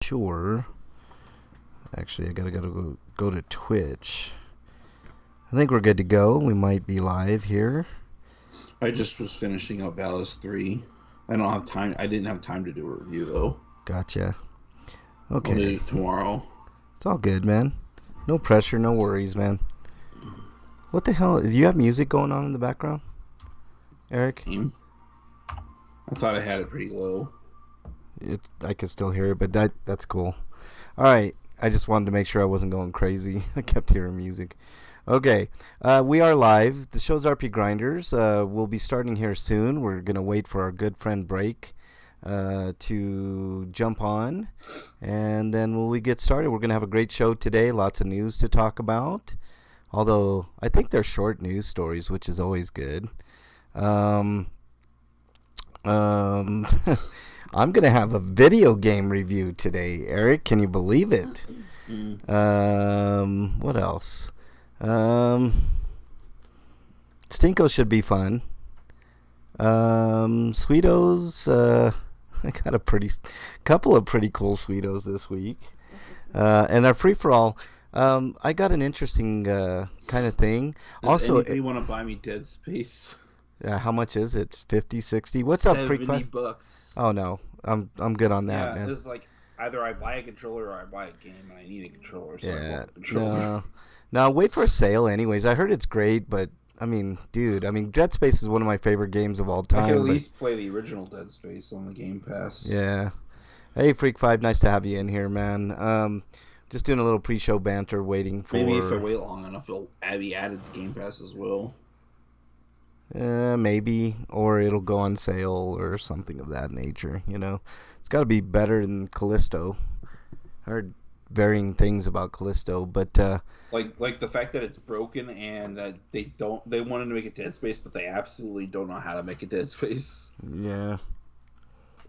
Sure. Actually, I gotta go to Twitch. I think we're good to go. We might be live here. I just was finishing up Alice 3. I don't have time. I didn't have time to do a review though. Gotcha. Okay. I'll do it tomorrow. It's all good, man. No pressure, no worries, man. What the hell? Do you have music going on in the background, Eric? I thought I had it pretty low. I can still hear it, but that's cool. All right. I just wanted to make sure I wasn't going crazy. I kept hearing music. Okay. We are live. The show's RPGrinders. We'll be starting here soon. We're going to wait for our good friend Break to jump on. And then when we get started, we're going to have a great show today. Lots of news to talk about. Although, I think they're short news stories, which is always good. I'm going to have a video game review today, Eric. Can you believe it? What else? Stinko should be fun. Sweetos, I got a couple of pretty cool Sweetos this week. And our free-for-all, I got an interesting kind of thing. Does anybody want to buy me Dead Space? How much is it? 50, 60? What's up, Freak Five? $70. Oh no, I'm good on that, man. It's like either I buy a controller or I buy a game, and I need a controller. So I bought the controller. No, wait for a sale. Anyways, I heard it's great, but I mean, dude, Dead Space is one of my favorite games of all time. I can at least play the original Dead Space on the Game Pass. Yeah. Hey, Freak Five, nice to have you in here, man. Just doing a little pre-show banter, waiting for. Maybe if I wait long enough, it'll be added to Game Pass as well. Maybe, or it'll go on sale or something of that nature. You know, it's got to be better than Callisto. I heard varying things about Callisto, but like the fact that it's broken and that they wanted to make a Dead Space, but they absolutely don't know how to make a Dead Space. Yeah,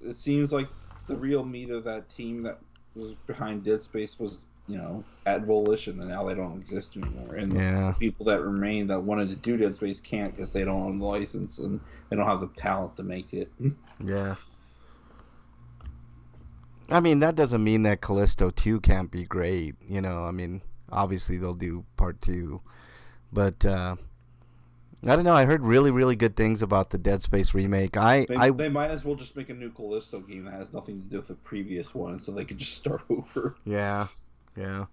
it seems like the real meat of that team that was behind Dead Space was, at Volition, and now they don't exist anymore. And the people that remain that wanted to do Dead Space can't because they don't own the license and they don't have the talent to make it. Yeah. That doesn't mean that Callisto 2 can't be great. Obviously they'll do part 2. But, I don't know. I heard really, really good things about the Dead Space remake. They might as well just make a new Callisto game that has nothing to do with the previous one, so they could just start over. Yeah. Yeah.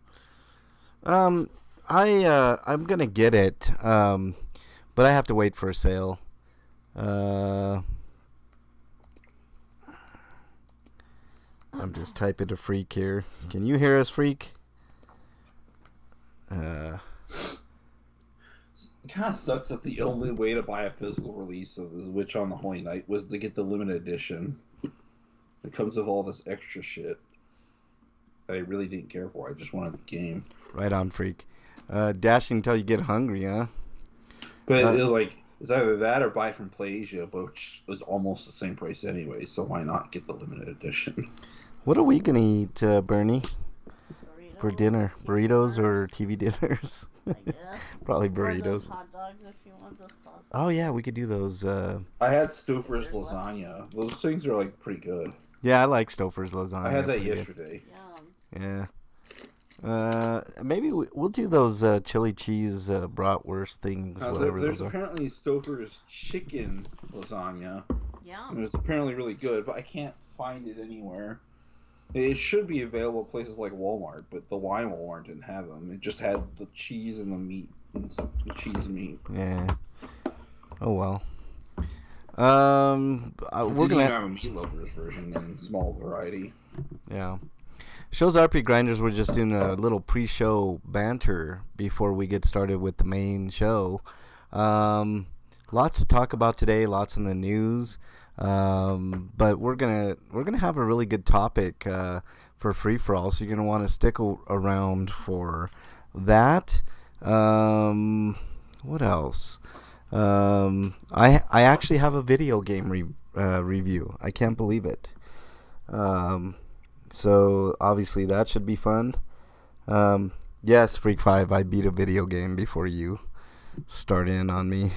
I'm gonna get it, but I have to wait for a sale. I'm just typing to Freak here. Can you hear us, Freak? It kind of sucks that the only way to buy a physical release of The Witch on the Holy Night was to get the limited edition. It comes with all this extra shit that I really didn't care for. I just wanted the game. Right on, Freak. Dashing until you get hungry, huh? But it was like, it's either that or buy from PlayAsia, which was almost the same price anyway, so why not get the limited edition? What are we going to eat, Bernie? For dinner? Burritos or TV dinners? Probably burritos. Hot dogs if you want the sauce. Oh, yeah, we could do those. I had Stouffer's lasagna. Those things are, pretty good. Yeah, I like Stouffer's lasagna. I had that yesterday. Yeah. Maybe we'll do those chili cheese bratwurst things, whatever there's those are. Apparently Stouffer's chicken lasagna. Yeah. And it's apparently really good, but I can't find it anywhere. It should be available at places like Walmart, but the Wine Walmart didn't have them. It just had the cheese and the meat, and some cheese meat. Yeah. Oh well. We're gonna have a meat lovers version in small variety. Yeah. Show's RPGrinders. We're just doing a little pre-show banter before we get started with the main show. Lots to talk about today. Lots in the news. But we're gonna have a really good topic for free for all. So you're gonna want to stick around for that. What else? I actually have a video game review. I can't believe it. So obviously that should be fun. Yes, Freak 5, I beat a video game before you start in on me.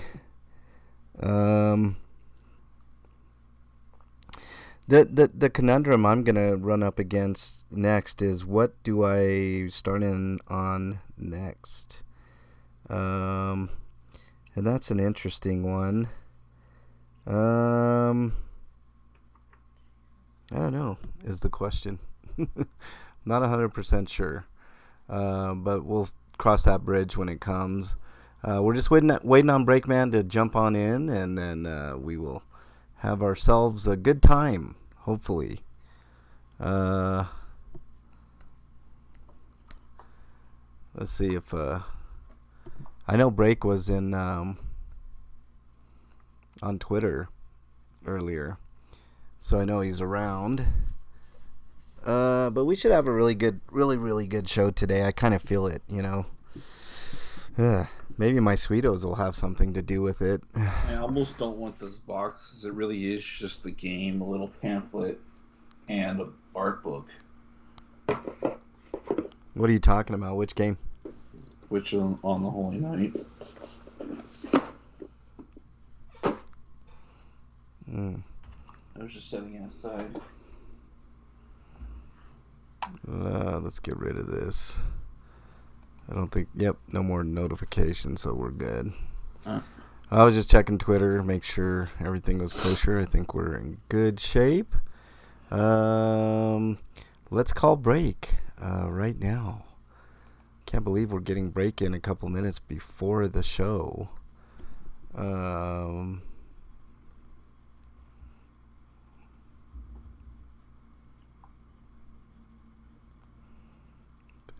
The conundrum I'm gonna run up against next is what do I start in on next? And that's an interesting one. I don't know is the question. Not 100% sure, but we'll cross that bridge when it comes. We're just waiting on Breakman to jump on in, and then we will have ourselves a good time, hopefully. Let's see if I know Break was in on Twitter earlier, so I know he's around. But we should have a really good show today. I kind of feel it, you know. Maybe my Sweetos will have something to do with it. I almost don't want this box, because it really is just the game, a little pamphlet, and a art book. What are you talking about? Which game? Which on the Holy Night. I was just setting it aside. Let's get rid of this. I don't think... Yep, no more notifications, so we're good. I was just checking Twitter, make sure everything was kosher. I think we're in good shape. Let's call break right now. Can't believe we're getting break in a couple minutes before the show.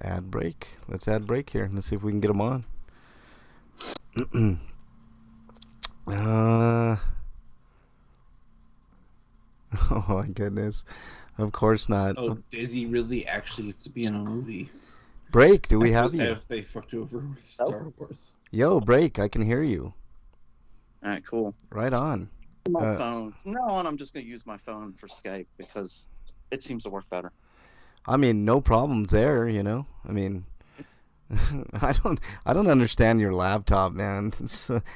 Add break. Let's add break here. Let's see if we can get them on. Oh my goodness. Of course not. Oh, Daisy really actually gets to be in a movie. Break, do we have you? If they fucked over with Star Wars. Yo, Break, I can hear you. Alright, cool. Right on. My phone. No, and I'm just going to use my phone for Skype because it seems to work better. I mean, no problems there, you know. I mean, I don't understand your laptop, man.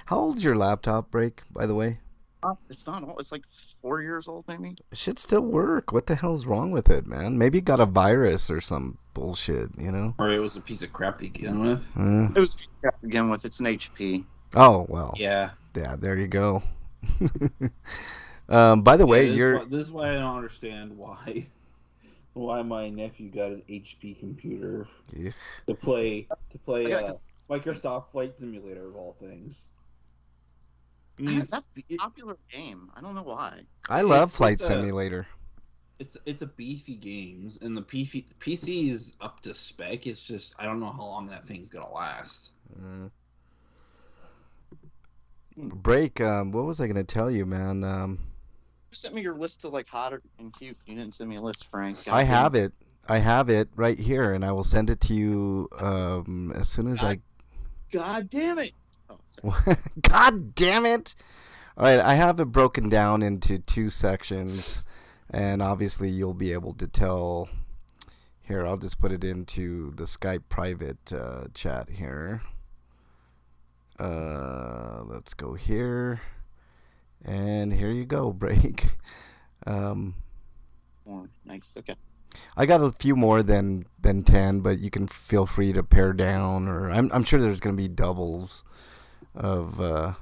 How old's your laptop, Break, by the way? It's not old. It's like 4 years old, maybe. It should still work. What the hell's wrong with it, man? Maybe it got a virus or some bullshit, you know? Or it was a piece of crap to begin with. It was crap to begin with. It's an HP. Oh, well. Yeah. Yeah, there you go. By the way, this is why I don't understand why my nephew got an HP computer to play Microsoft Flight Simulator of all things. I mean, that's a popular game. I don't know why. I love Flight Simulator. It's a beefy game, and the PC is up to spec. It's just I don't know how long that thing's gonna last. Break. What was I gonna tell you, man? You sent me your list of like hot and cute. You didn't send me a list, Frank. I have it. I have it right here, and I will send it to you as soon as I. God damn it! Oh, God damn it! All right, I have it broken down into 2 sections, and obviously you'll be able to tell. Here, I'll just put it into the Skype private chat here. Let's go here, and here you go, Break. Nice. Okay. I got a few more than 10, but you can feel free to pare down, or I'm sure there's gonna be doubles of. Oh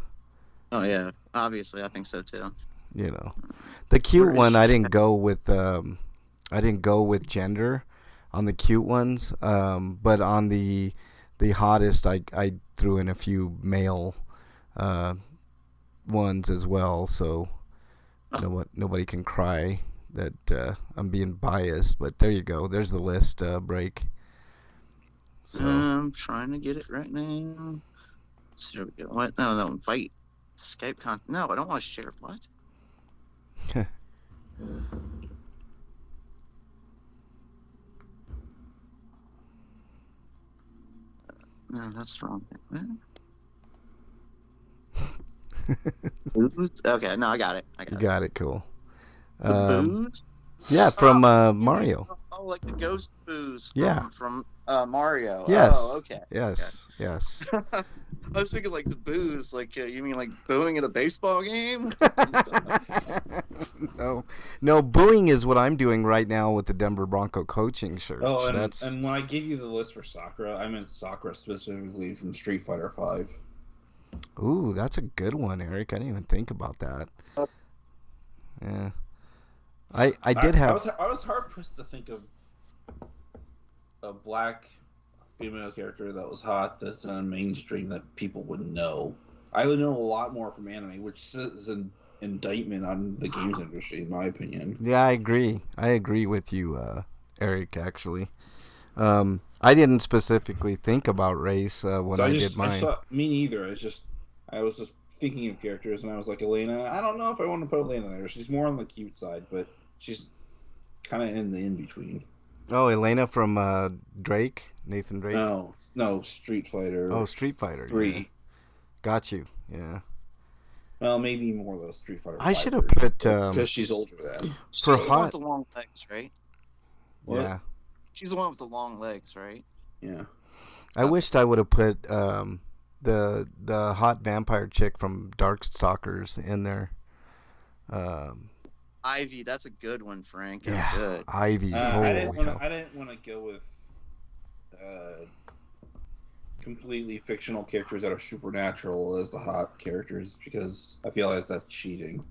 yeah, obviously I think so too. You know, the cute one I didn't go with. I didn't go with gender on the cute ones, but on the hottest I threw in a few male ones as well, so nobody can cry that I'm being biased. But there you go. There's the list. Break. So I'm trying to get it right now. So here we go. What? No, invite Skype content. No, I don't want to share. What? No, that's the wrong thing. Boots? Okay, no, I got it. You got it. Cool. The booze? Yeah, from Mario. Oh, like the ghost booze. Yeah. From Mario. Yes. Oh, okay. Yes. Okay. Yes. I was thinking like the boos. Like you mean like booing at a baseball game? No, booing is what I'm doing right now with the Denver Bronco coaching shirt. Oh, and when I gave you the list for Sakura, I meant Sakura specifically from Street Fighter V. Ooh, that's a good one, Eric. I didn't even think about that. Yeah, I was hard pressed to think of a black female character that was hot that's in a mainstream that people would know. I would know a lot more from anime, which is an indictment on the games industry, in my opinion. Yeah, I agree. I agree with you, Eric. Actually, I didn't specifically think about race when I did mine. Me neither. I was just thinking of characters, and I was like, Elena. I don't know if I want to put Elena there. She's more on the cute side, but she's kind of in the in between. Oh, Elena from Nathan Drake. No, Street Fighter. Oh, Street Fighter 3. Yeah. Got you. Yeah. Well, maybe more of the Street Fighter. I should have put because she's older than for she's hot. The one with the long legs, right? What? Yeah. She's the one with the long legs, right? Yeah. I wished I would have put the hot vampire chick from Darkstalkers in there. Ivy, that's a good one, Frank. Yeah, good. Ivy. I didn't want to go with completely fictional characters that are supernatural as the hot characters because I feel like that's cheating.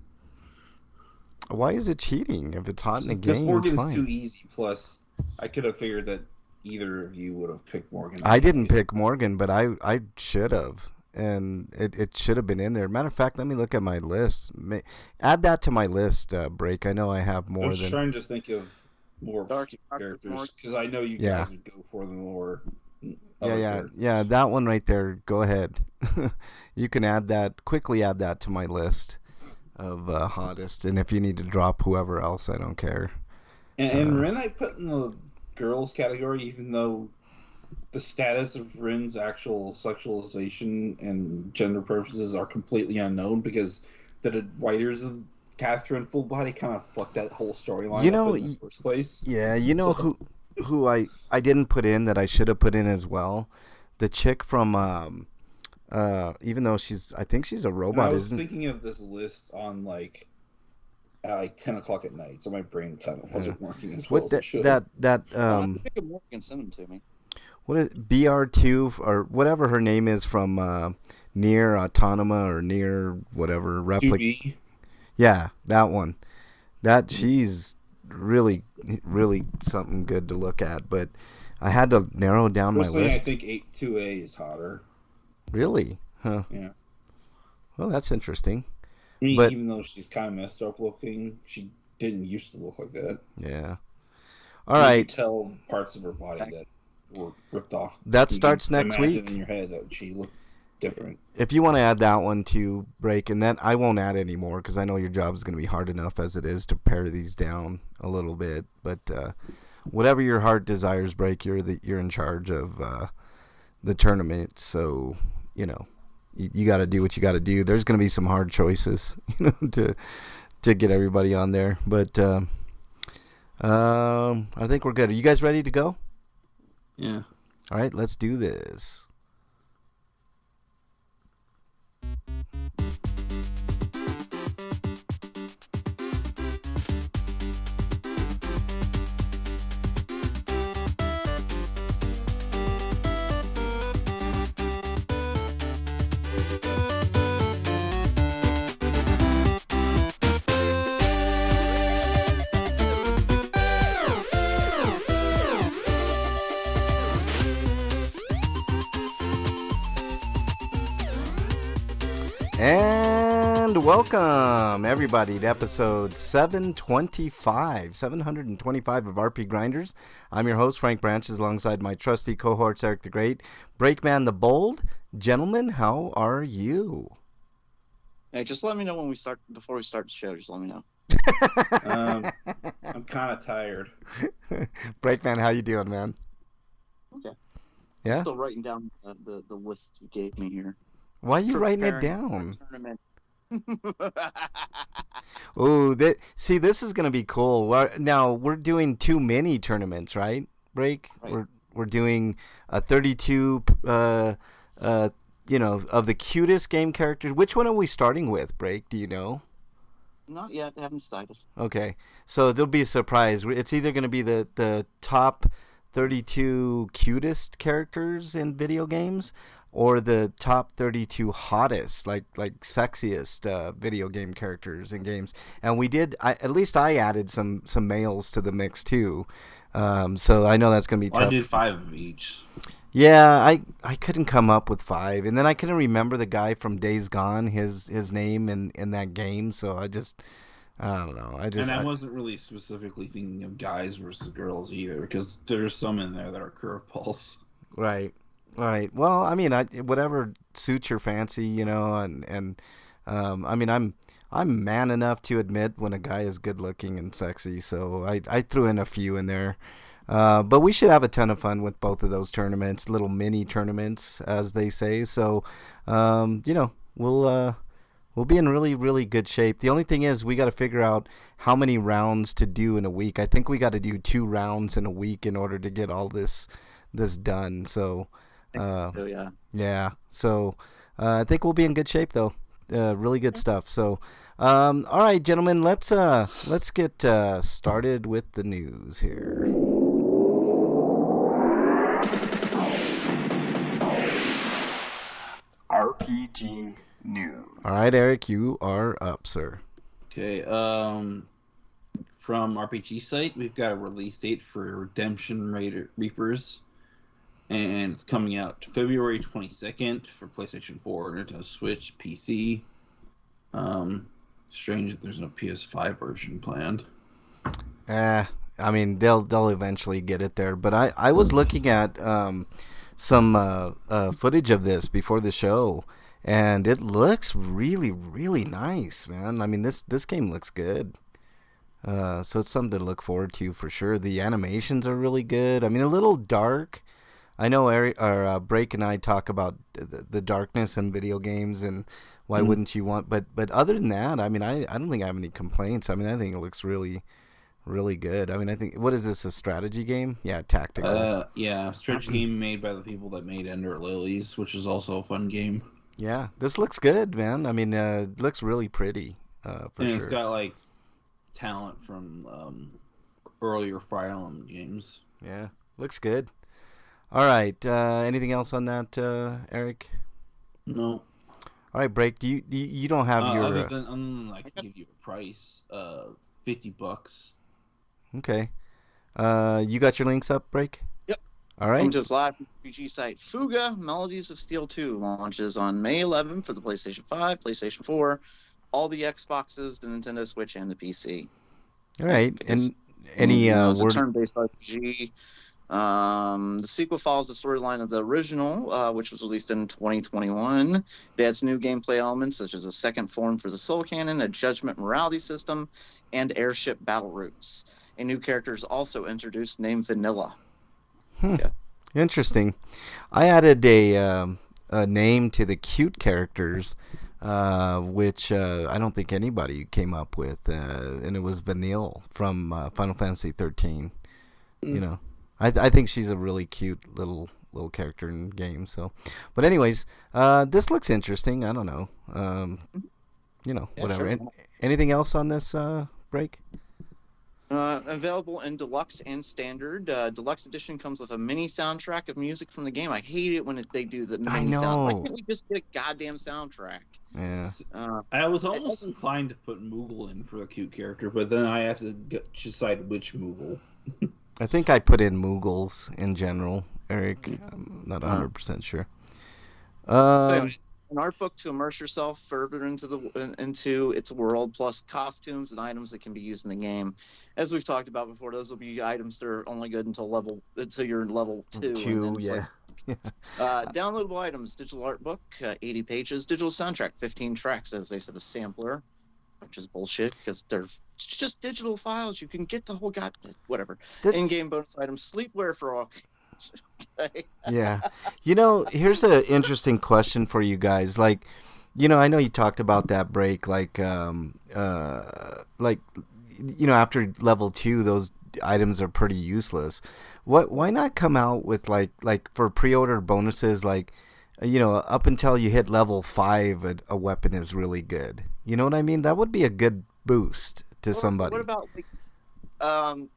Why is it cheating if it's hot in the game? Because Morgan's too easy. Plus, I could have figured that either of you would have picked Morgan. I didn't pick Morgan, but I should have. And it should have been in there. Matter of fact, let me look at my list. Add that to my list, Break. I know I have more than... I was trying to think of more characters, because I know you guys would go for the more... Yeah, that one right there. Go ahead. You can quickly add that to my list of hottest. And if you need to drop whoever else, I don't care. And Rin I put in the girls category, even though... the status of Rin's actual sexualization and gender purposes are completely unknown because the writers of Catherine Full Body kind of fucked that whole storyline up in the first place. Yeah, who I didn't put in that I should have put in as well. The chick from even though I think she's a robot. I was thinking of this list on like 10 o'clock at night, so my brain kind of wasn't working as well as it should. Pick a Morgan and send them to me. What is BR2 or whatever her name is from Near Autonoma or Near whatever replica? Yeah, that one. She's really, really something good to look at. But I had to narrow down my list. I think 2A is hotter. Really? Huh. Yeah. Well, that's interesting. I mean, even though she's kind of messed up looking, she didn't used to look like that. Yeah. All right. You can tell parts of her body that were ripped off. That starts next week. In your head that she looked different. If you want to add that one to Break, and then I won't add any more because I know your job is going to be hard enough as it is to pare these down a little bit. But whatever your heart desires, Break, you're in charge of the tournament. So you got to do what you got to do. There's going to be some hard choices, to get everybody on there. But I think we're good. Are you guys ready to go? Yeah. All right, let's do this. And welcome, everybody, to episode 725 of RPGrinders. I'm your host, Frank Branches, alongside my trusty cohorts, Eric the Great, Breakman the Bold. Gentlemen, how are you? Hey, just let me know before we start the show. Just let me know. I'm kind of tired. Breakman, how you doing, man? Okay. Yeah? I'm still writing down the list you gave me here. Why are you writing it down? Oh, see, this is going to be cool. Now, we're doing 2 mini tournaments, right? Break? Right. We're doing a 32 of the cutest game characters, which one are we starting with, Break? Do you know? Not yet. I haven't decided. Okay. So there'll be a surprise. It's either going to be the top 32 cutest characters in video games or the top 32 hottest, like sexiest video game characters in games. And at least I added some males to the mix too. So I know that's going to be tough. I did 5 of each. Yeah, I couldn't come up with 5, and then I couldn't remember the guy from Days Gone, his name in that game. So I don't know. I wasn't really specifically thinking of guys versus girls either, because there's some in there that are curveballs. Right. Well, I mean, whatever suits your fancy, and I mean, I'm man enough to admit when a guy is good looking and sexy, so I threw in a few in there. But we should have a ton of fun with both of those tournaments, little mini tournaments, as they say. So, we'll be in really, really good shape. The only thing is we got to figure out how many rounds to do in a week. I think we got to do 2 rounds in a week in order to get all this done. So, yeah. Yeah. So, I think we'll be in good shape though. Really good stuff. So, all right, gentlemen, let's get started with the news here. RPG news. All right, Eric, you are up, sir. Okay. From RPG site, we've got a release date for Redemption Reapers, and it's coming out February 22nd for PlayStation 4, Nintendo Switch, PC. Strange that there's no PS5 version planned. I mean, they'll eventually get it there, but I was looking at some footage of this before the show, and it looks really, really nice, man. I mean, this game looks good. So it's something to look forward to for sure. The animations are really good. I mean, a little dark. I know Break and I talk about the darkness in video games and why wouldn't you want, but other than that, I mean, I don't think I have any complaints. I mean, I think it looks really, really good. I mean, I think, what is this, a strategy game? Yeah, tactical. Yeah, strategy game made by the people that made Ender Lilies, which is also a fun game. Yeah, this looks good, man. I mean, it looks really pretty, for sure. It's got, like, talent from earlier Fire Emblem games. Yeah, looks good. All right, anything else on that, Eric? No. All right, Break. Do you don't have your? Other than I can give you a price, $50. Okay. You got your links up, Break? Yep. All right. Just live RPG site. Fuga Melodies of Steel 2 launches on May 11th for the PlayStation 5, PlayStation 4, all the Xboxes, the Nintendo Switch, and the PC. All right. And any it's a turn-based RPG. The sequel follows the storyline of the original, which was released in 2021. It adds new gameplay elements such as a second form for the Soul Cannon, a Judgment morality system, and airship battle routes. A new character is also introduced named Vanilla. Yeah. Interesting. I added a name to the cute characters, which I don't think anybody came up with, and it was Vanille from Final Fantasy 13. You know. I think she's a really cute little character in the game. So, but anyways, this looks interesting. I don't know. Whatever. Sure. Anything else on this Break? Available in deluxe and standard. Deluxe edition comes with a mini soundtrack of music from the game. I hate it when they do the mini sound. Why can't we just get a goddamn soundtrack? Yeah. I was almost inclined to put Moogle in for a cute character, but then I have to decide which Moogle. I think I put in Moogles in general, Eric. I'm not 100% sure. So anyway, an art book to immerse yourself further into its world, plus costumes and items that can be used in the game. As we've talked about before, those will be items that are only good until you're in level 2. Yeah. Downloadable items: digital art book, 80 pages; digital soundtrack, 15 tracks, as they said, a sampler, which is bullshit because they're just digital files. You can get the whole whatever. In-game bonus items: sleepwear for all. Okay. Yeah. Here's an interesting question for you guys. Like, I know you talked about that Break. Like, after level 2, those items are pretty useless. Why not come out with like for pre-order bonuses, like up until you hit level 5, a weapon is really good. You know what I mean? That would be a good boost to somebody. What about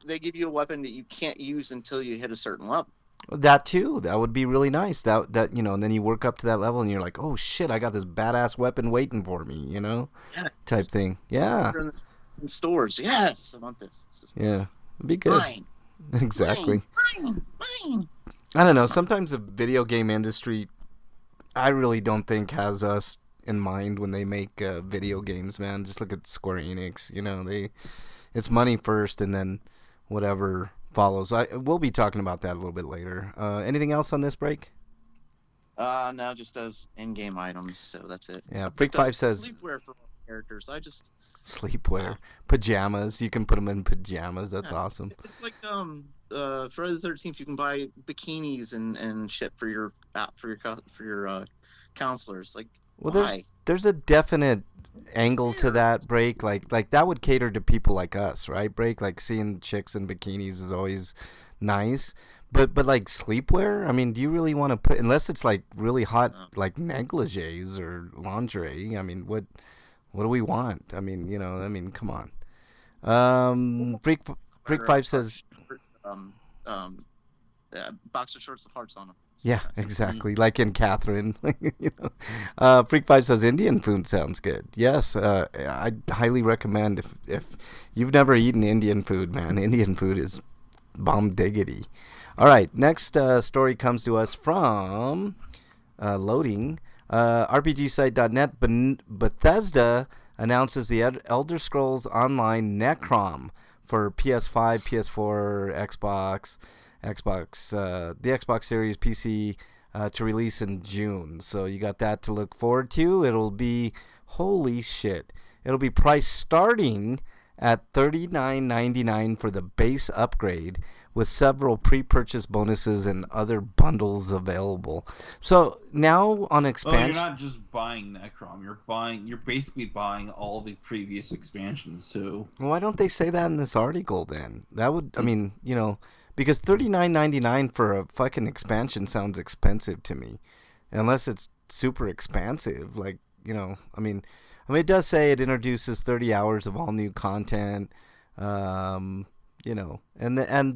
they give you a weapon that you can't use until you hit a certain level? That too. That would be really nice. And then you work up to that level and you're like, oh shit, I got this badass weapon waiting for me. Yeah. Type thing. Yeah. In stores, yes, I want this. Yeah, it'd be good. Mine. Exactly. Mine. I don't know. Sometimes the video game industry, I really don't think has us in mind when they make video games. Man, just look at Square Enix. It's money first, and then whatever follows. We'll be talking about that a little bit later. Anything else on this break? No, just those in-game items. So that's it. Yeah, Freak5 says sleepwear for characters. Sleepwear, pajamas. You can put them in pajamas. That's awesome. It's like Friday the 13th. You can buy bikinis and shit for your counselors. Like, well, there's a definite angle to that, break. Like that would cater to people like us, right? Break, like seeing chicks in bikinis is always nice. But like sleepwear, I mean, do you really want to put, unless it's like really hot, like negligees or lingerie? I mean, what do we want? I mean, come on. Freak5 says boxer shorts with hearts on them. Yeah, exactly. Like in Catherine. Freak5 says Indian food sounds good. Yes, I highly recommend if you've never eaten Indian food, man. Indian food is bomb diggity. All right, next story comes to us from loading. RPGsite.net. Bethesda announces the Elder Scrolls Online Necrom for PS5, PS4, Xbox, the Xbox Series, PC to release in June. So you got that to look forward to. It'll be, holy shit, it'll be priced starting at $39.99 for the base upgrade, with several pre-purchase bonuses and other bundles available. So now on expansion, you're not just buying Necrom. You're basically buying all the previous expansions too. Why don't they say that in this article then? That would, I mean, because $39.99 for a fucking expansion sounds expensive to me, unless it's super expansive. Like, I mean, it does say it introduces 30 hours of all new content. And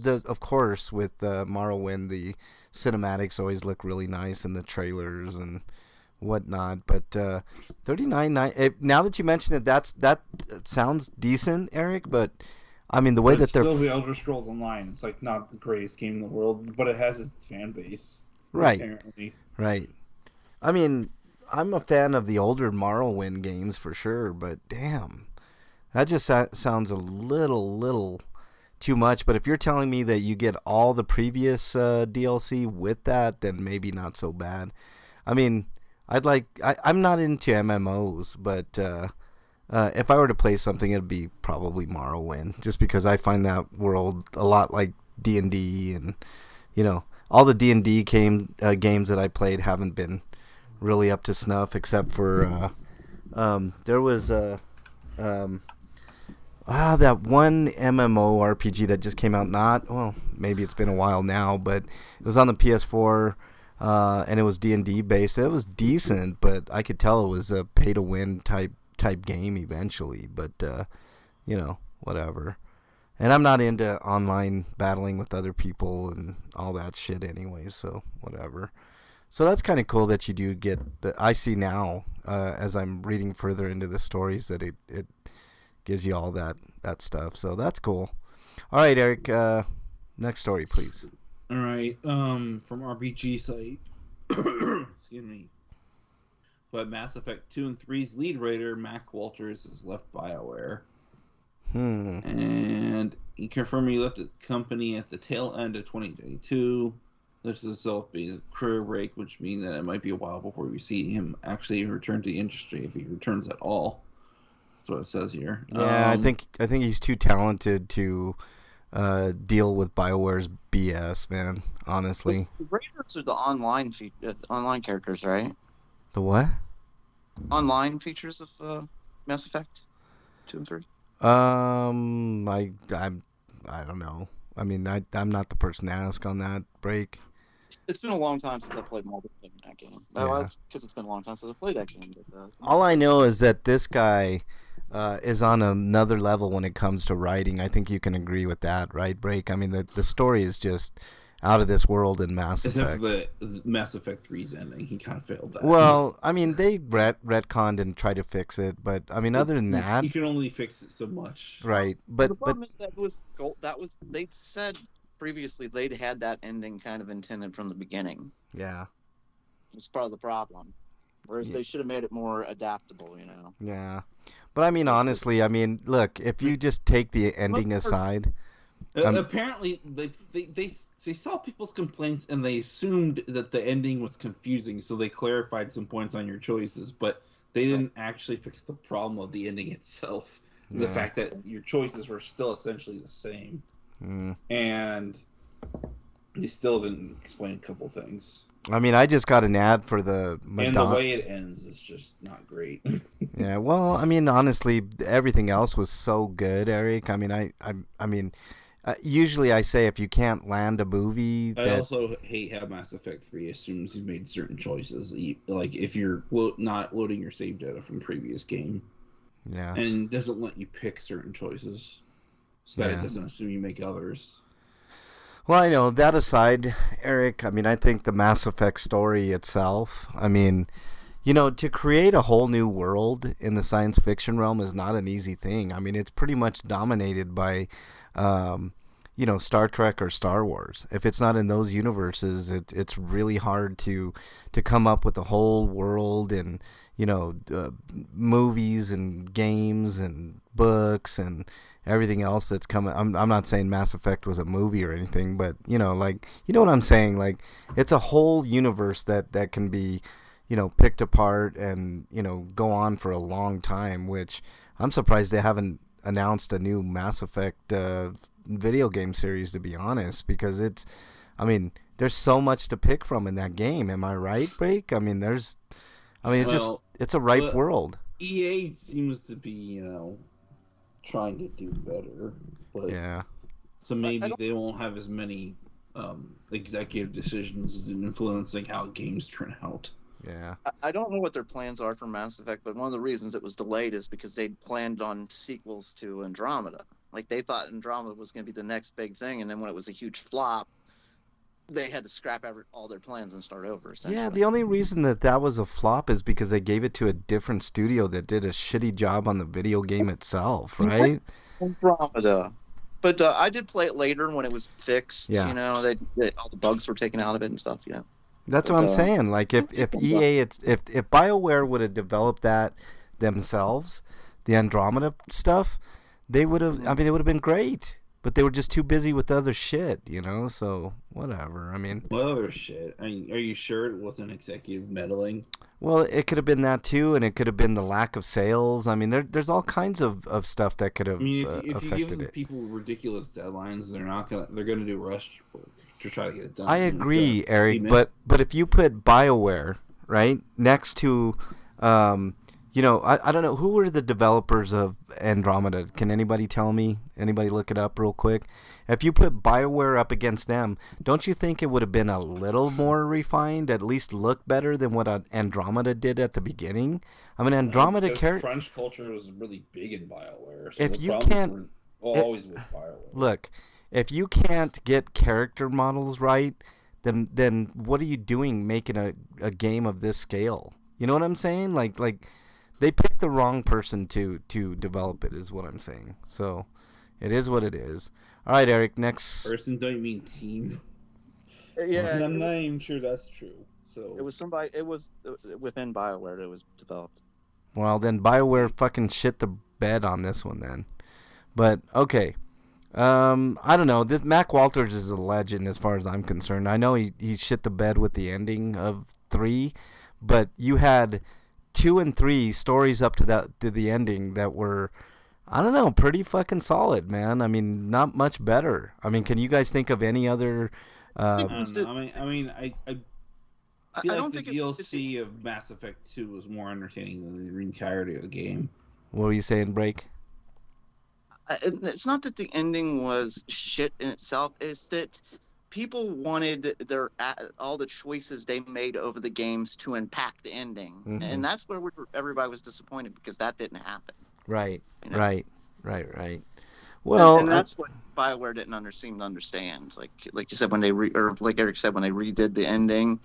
of course with Morrowind, the cinematics always look really nice in the trailers and whatnot. But $39.99. Now that you mention it, that sounds decent, Eric. But I mean, the way that they're still the Elder Scrolls Online. It's like not the greatest game in the world, but it has its fan base. Right. Apparently. Right. I mean, I'm a fan of the older Morrowind games for sure, but damn, that just sounds a little too much. But if you're telling me that you get all the previous DLC with that, then maybe not so bad. I mean, I'm not into MMOs, but if I were to play something, it'd be probably Morrowind, just because I find that world a lot like D&D, and all the D&D games that I played haven't been really up to snuff, except for there was that one MMO RPG that just came out. Maybe it's been a while now, but it was on the PS4, and it was D&D based. It was decent, but I could tell it was a pay to win type game eventually. But whatever. And I'm not into online battling with other people and all that shit anyway, so whatever. So that's kind of cool that you do get I see now, as I'm reading further into the stories, that it gives you all that stuff. So that's cool. All right, Eric, next story, please. All right, from RPG site. Excuse me. But Mass Effect 2 and 3's lead writer, Mac Walters, has left BioWare. And he confirmed he left the company at the tail end of 2022. This is a self-based career break, which means that it might be a while before we see him actually return to the industry, if he returns at all. That's what it says here. Yeah, I think he's too talented to deal with BioWare's BS, man. Honestly, the Raiders are the online online characters, right? The what? Online features of Mass Effect 2 and 3. I don't know. I mean, I'm not the person to ask on that, break. It's been a long time since I played multiplayer in that game. Well, that's because it's been a long time since I played that game. But, all I know is that this guy is on another level when it comes to writing. I think you can agree with that, right, Break? I mean, the story is just out of this world in Mass Effect. Except for the Mass Effect 3's ending. He kind of failed that. Well, I mean, they retconned and tried to fix it, but I mean, other than that, you can only fix it so much, right? But the problem is they said previously they'd had that ending kind of intended from the beginning. Yeah, it's part of the problem. Whereas they should have made it more adaptable, Yeah, but I mean, honestly, I mean, look, if you just take the ending aside, apparently they saw people's complaints and they assumed that the ending was confusing, so they clarified some points on your choices, but they didn't actually fix the problem of the ending itself. The fact that your choices were still essentially the same. And they still didn't explain a couple things. I mean, I just got an ad for the and the way it ends is just not great. Yeah, well, I mean, honestly, everything else was so good, Eric. I mean, I mean, usually I say if you can't land a movie, I also hate how Mass Effect 3 assumes you made certain choices, like if you're not loading your save data from the previous game. Yeah, and doesn't let you pick certain choices, so that it doesn't assume you make others. Well, I know that aside, Eric. I mean, I think the Mass Effect story itself. I mean, to create a whole new world in the science fiction realm is not an easy thing. I mean, it's pretty much dominated by, Star Trek or Star Wars. If it's not in those universes, it's really hard to come up with a whole world and movies and games and books and everything else that's coming. I'm not saying Mass Effect was a movie or anything, but what I'm saying. Like, it's a whole universe that can be, picked apart and go on for a long time. Which I'm surprised they haven't announced a new Mass Effect video game series, to be honest, because there's so much to pick from in that game. Am I right, Break? It's a ripe world. EA seems to be, trying to do better, but so maybe they won't have as many executive decisions in influencing how games turn out. Yeah, I don't know what their plans are for Mass Effect, but one of the reasons it was delayed is because they planned on sequels to Andromeda. Like, they thought Andromeda was going to be the next big thing, and then when it was a huge flop, they had to scrap all their plans and start over. Yeah, the only reason that was a flop is because they gave it to a different studio that did a shitty job on the video game itself, right? Andromeda. But I did play it later when it was fixed. Yeah. All the bugs were taken out of it and stuff. That's what I'm saying. Like, if EA, if BioWare would have developed that themselves, the Andromeda stuff, they would have. I mean, it would have been great. But they were just too busy with other shit, so whatever. I mean... What other shit? I mean, are you sure it wasn't executive meddling? Well, it could have been that too, and it could have been the lack of sales. I mean, there's all kinds of stuff that could have if you give people ridiculous deadlines, they're gonna do rush work to try to get it done. I agree, Eric, but if you put BioWare, right, next to... I don't know, who were the developers of Andromeda? Can anybody tell me? Anybody look it up real quick? If you put BioWare up against them, don't you think it would have been a little more refined, at least look better than what Andromeda did at the beginning? I mean, Andromeda... French culture was really big in BioWare, so if you can't... always with BioWare. Look, if you can't get character models right, then what are you doing making a game of this scale? You know what I'm saying? Like... They picked the wrong person to develop it, is what I'm saying. So, it is what it is. All right, Eric, next... Person, don't you mean team? Yeah. And I'm not even sure that's true. So it was within BioWare that it was developed. Well, then BioWare fucking shit the bed on this one then. But, okay. I don't know. This Mac Walters is a legend as far as I'm concerned. I know he shit the bed with the ending of 3, but you had... 2 and 3 stories up to the ending that were, I don't know, pretty fucking solid, man. I mean, not much better. I mean, can you guys think of any other? I feel like the DLC of Mass Effect 2 was more entertaining than the entirety of the game. What were you saying, Break? It's not that the ending was shit in itself. It's that people wanted all the choices they made over the games to impact the ending, Mm-hmm. and that's where everybody was disappointed because that didn't happen. Right, you know? right. Well, and that's what BioWare didn't seem to understand. Like you said, when they like Eric said, when they redid the ending,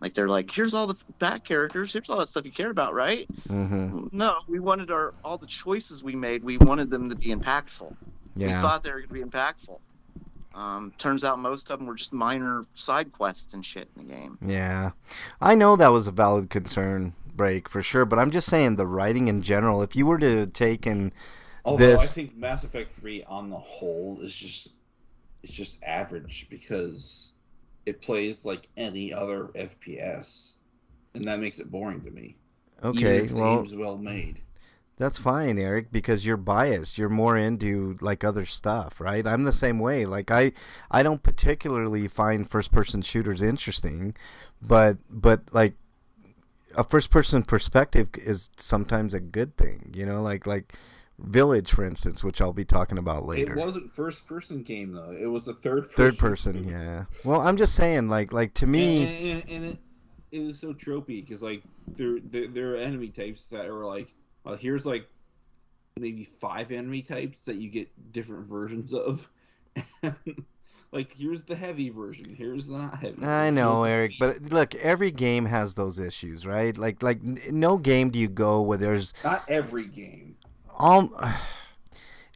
like they're like, here's all the back characters, here's all that stuff you care about, right? Mm-hmm. No, we wanted all the choices we made, we wanted them to be impactful. Yeah. We thought they were going to be impactful. Turns out most of them were just minor side quests and shit in the game. Yeah, I know that was a valid concern, Break, for sure. But I'm just saying the writing in general. If you were to take and Although I think Mass Effect 3 on the whole is just average because it plays like any other FPS, and that makes it boring to me. Okay, even if the game's well made. That's fine, Eric, because you're biased. You're more into like other stuff, right? I'm the same way. Like I don't particularly find first-person shooters interesting, but like a first-person perspective is sometimes a good thing, you know, like Village, for instance, which I'll be talking about later. It wasn't first-person game though; it was the third-person. Third person, yeah. Well, I'm just saying, like to me, and it was so tropey because like there are enemy types that are like, well, here's like maybe 5 enemy types that you get different versions of. Like, here's the heavy version. Here's the not heavy. I know, Eric, but look, every game has those issues, right? Like no game do you go where there's not every game.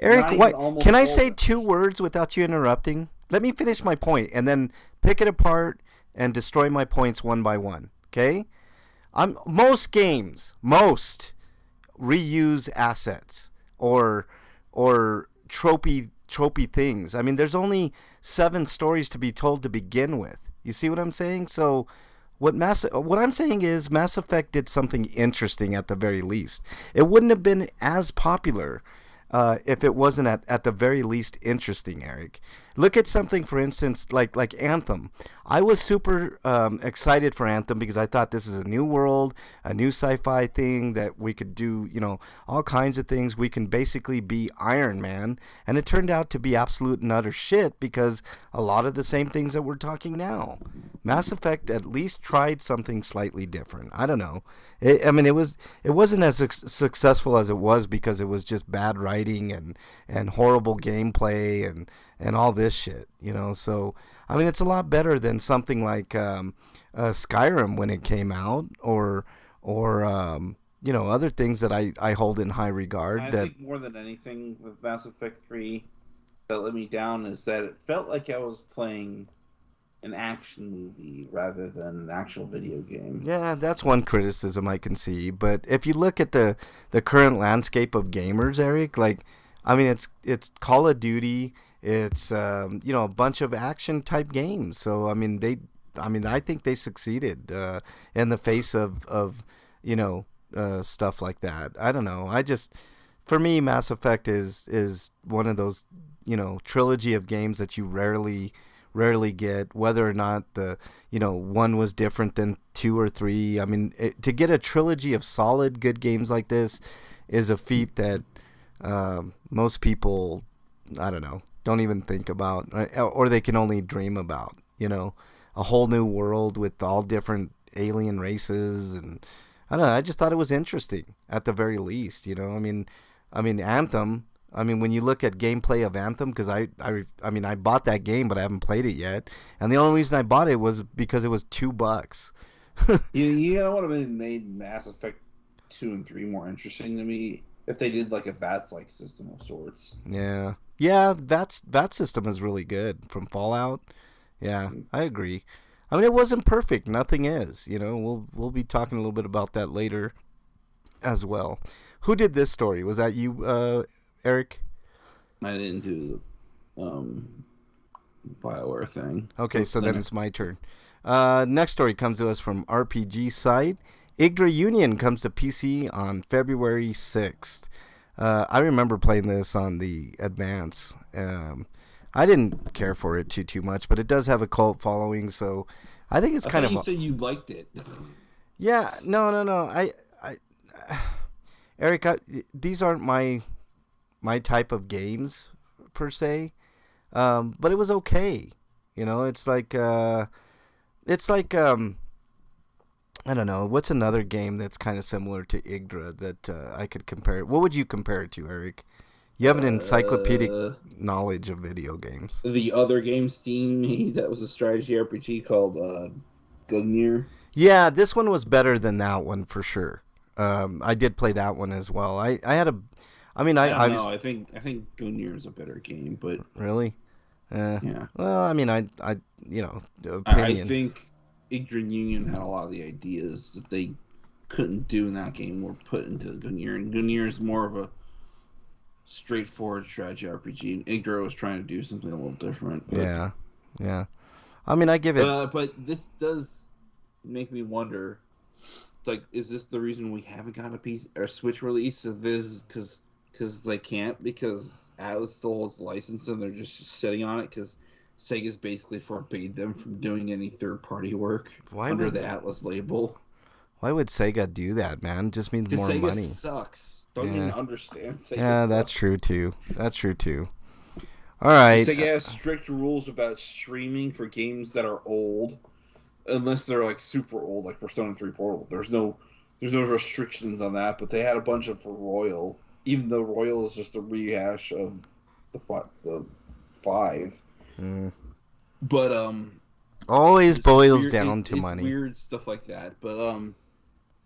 Eric, what can I say 2 words without you interrupting? Let me finish my point and then pick it apart and destroy my points one by one. Okay? Most games reuse assets or tropey things. I mean, there's only 7 stories to be told to begin with. You see what I'm saying? So what I'm saying is Mass Effect did something interesting at the very least. It wouldn't have been as popular if it wasn't at the very least interesting, Eric. Look at something, for instance, like Anthem. I was super excited for Anthem because I thought this is a new world, a new sci-fi thing that we could do, you know, all kinds of things. We can basically be Iron Man. And it turned out to be absolute and utter shit because a lot of the same things that we're talking now. Mass Effect at least tried something slightly different. I don't know. It wasn't as successful as it was because it was just bad writing and horrible gameplay and all this shit, you know. So I mean, it's a lot better than something like Skyrim when it came out, or you know, other things that I hold in high regard. I think more than anything with Mass Effect 3 that let me down is that it felt like I was playing an action movie rather than an actual video game. Yeah, that's one criticism I can see. But if you look at the current landscape of gamers, Eric, like, I mean, it's Call of Duty, it's you know, a bunch of action type games. So I mean, I think they succeeded in the face of you know, stuff like that. I don't know. For me, Mass Effect is one of those, you know, trilogy of games that you rarely get, whether or not the, you know, one was different than 2 or 3. I mean, to get a trilogy of solid good games like this is a feat that most people, I don't know, don't even think about, or they can only dream about, you know, a whole new world with all different alien races. And I don't know, I just thought it was interesting at the very least, you know. I mean Anthem, I mean, when you look at gameplay of Anthem, because I mean, I bought that game, but I haven't played it yet. And the only reason I bought it was because it was $2. You know what would have made Mass Effect 2 and 3 more interesting to me? If they did like a VATS-like system of sorts. Yeah, that system is really good from Fallout. Yeah, I agree. I mean, it wasn't perfect. Nothing is. You know, we'll be talking a little bit about that later as well. Who did this story? Was that you, Eric? I didn't do the BioWare thing. Okay, so then it's my turn. Next story comes to us from RPG site. Yggdra Union comes to PC on February 6th. I remember playing this on the Advance. I didn't care for it too much, but it does have a cult following, so I think it's kind of. You said you liked it. Yeah, no. Eric, these aren't my type of games per se, but it was okay. You know, it's like I don't know. What's another game that's kind of similar to Yggdra that I could compare? What would you compare it to, Eric? You have an encyclopedic knowledge of video games. The other game Steam made that was a strategy RPG called Gungnir. Yeah, this one was better than that one for sure. I did play that one as well. I had a, I mean, I don't know. I think Gungnir is a better game, but really, yeah. Well, I mean, I you know, I opinions. think Yggdrasil Union had a lot of the ideas that they couldn't do in that game were put into Gungnir, and Gungnir is more of a straightforward strategy RPG, and Yggdrasil was trying to do something a little different. But, yeah. I mean, I give it. But this does make me wonder, like, is this the reason we haven't got a Switch release of this? Because they can't, because Atlas still holds the license and they're just sitting on it because Sega's basically forbade them from doing any third-party work under the Atlas label. Why would Sega do that, man? It just means more Sega money. Sucks. Don't even understand Sega. Yeah, that's true too. All right. Sega has strict rules about streaming for games that are old, unless they're like super old, like Persona 3 Portal. There's no restrictions on that, but they had a bunch of for Royal, even though Royal is just a rehash of the 5. But always boils down to money. Weird stuff like that. But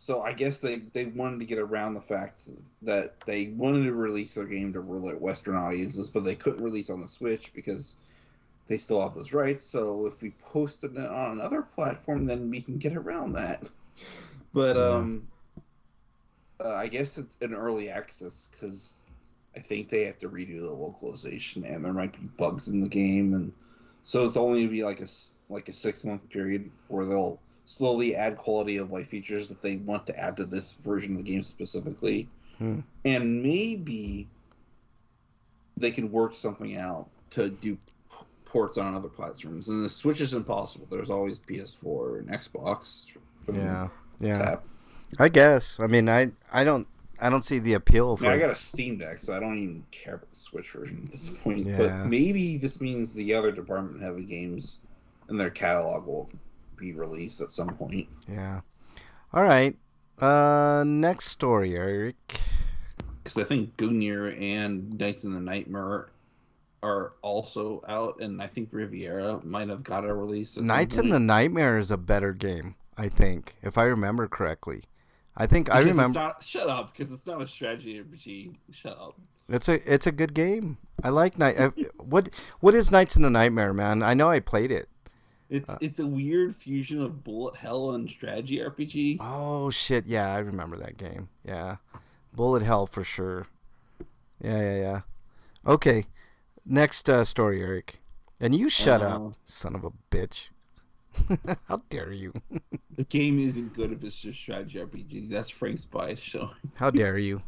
so I guess they wanted to get around the fact that they wanted to release their game to Western audiences, but they couldn't release on the Switch because they still have those rights. So if we posted it on another platform, then we can get around that. But I guess it's an early access because I think they have to redo the localization, and there might be bugs in the game, and so it's only going to be like a 6-month period where they'll slowly add quality of life features that they want to add to this version of the game specifically. And maybe they can work something out to do ports on other platforms. And the Switch is impossible. There's always PS4 and Xbox. Yeah. I guess. I mean, I don't see the appeal for. I got a Steam Deck, so I don't even care about the Switch version at this point. Yeah. But maybe this means the other department-heavy games in their catalog will be released at some point. Yeah. All right. Next story, Eric. Because I think Gungnir and Knights in the Nightmare are also out, and I think Riviera might have got a release. Knights in the Nightmare is a better game, I think, if I remember correctly. I remember. Shut up, because it's not a strategy RPG. Shut up. It's a good game. I like What is Knights in the Nightmare, man? I know I played it. It's a weird fusion of bullet hell and strategy RPG. Oh shit! Yeah, I remember that game. Yeah, bullet hell for sure. Yeah. Okay, next story, Eric. And you shut up, son of a bitch. How dare you? The game isn't good if it's just strategy RPG. That's Frank's bias showing. How dare you?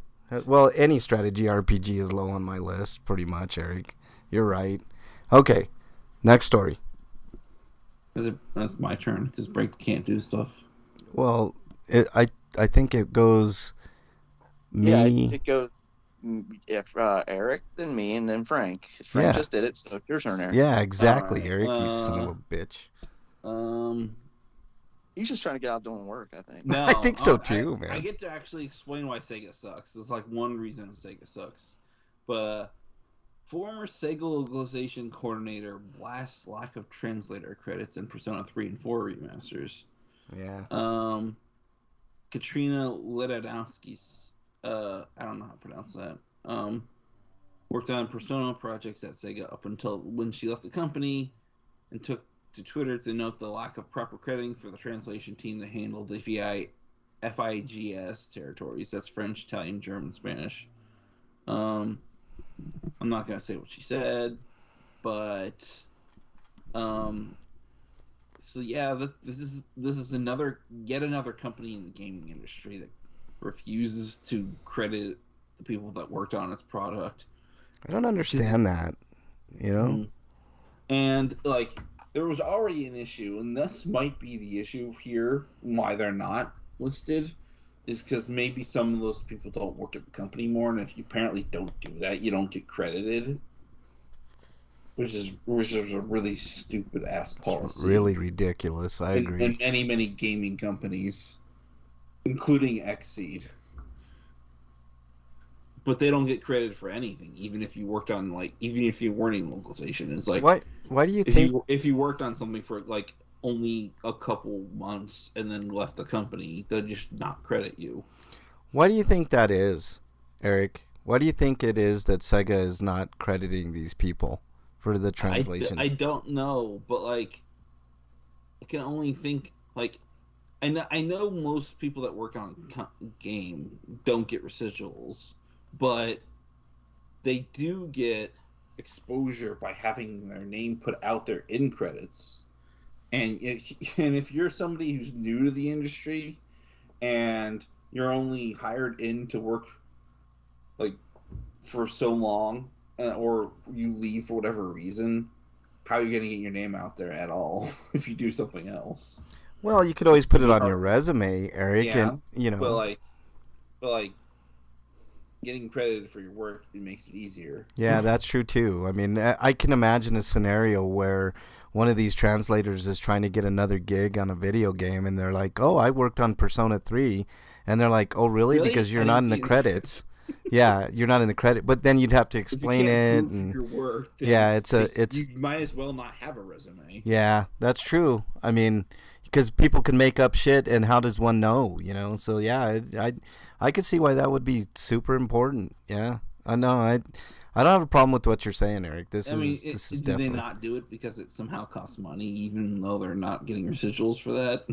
Well, any strategy RPG is low on my list, pretty much, Eric. You're right. Okay, next story. That's my turn, because Frank can't do stuff. Well, I think it goes me. Yeah, it goes Eric, then me, and then Frank. Frank just did it, so it's your turn, Eric. Yeah, exactly, right. Eric, you son of a bitch. He's just trying to get out doing work, I think. No, I think so too, man. I get to actually explain why Sega sucks. There's like one reason Sega sucks. But former Sega localization coordinator blasts lack of translator credits in Persona 3 and 4 remasters. Yeah. Katrina Ledadowski's, I don't know how to pronounce that. Worked on Persona projects at Sega up until when she left the company, and took to Twitter to note the lack of proper crediting for the translation team that handled the FIGS territories. That's French, Italian, German, Spanish. I'm not gonna say what she said, but so yeah, this is yet another company in the gaming industry that refuses to credit the people that worked on its product. I don't understand that, you know. And like, there was already an issue, and this might be the issue here, why they're not listed, is because maybe some of those people don't work at the company more, and if you apparently don't do that, you don't get credited. which is a really stupid ass policy. It's really ridiculous. I agree. In many gaming companies, including Xseed. But they don't get credit for anything, even if you worked on even if you weren't in localization. It's like why do you think if you worked on something for only a couple months and then left the company, they'll just not credit you. Why do you think that is, Eric? Why do you think it is that Sega is not crediting these people for the translations? I don't know, but I can only think I know most people that work on a game don't get residuals, but they do get exposure by having their name put out there in credits. And if you're somebody who's new to the industry and you're only hired in to work for so long, or you leave for whatever reason, how are you going to get your name out there at all if you do something else? Well, you could always put it on your resume, Eric, yeah, and but getting credited for your work, it makes it easier. Yeah, that's true too. I mean, I can imagine a scenario where one of these translators is trying to get another gig on a video game, and they're like, "Oh, I worked on Persona 3," and they're like, "Oh, really? Because you're not in the credits." Yeah, you're not in the credit, but then you'd have to explain it. And your work, yeah, you might as well not have a resume. Yeah, that's true. I mean, because people can make up shit, and how does one know? So yeah, I could see why that would be super important. Yeah, I know. I don't have a problem with what you're saying, Eric. This is do definitely... they not do it because it somehow costs money, even though they're not getting residuals for that?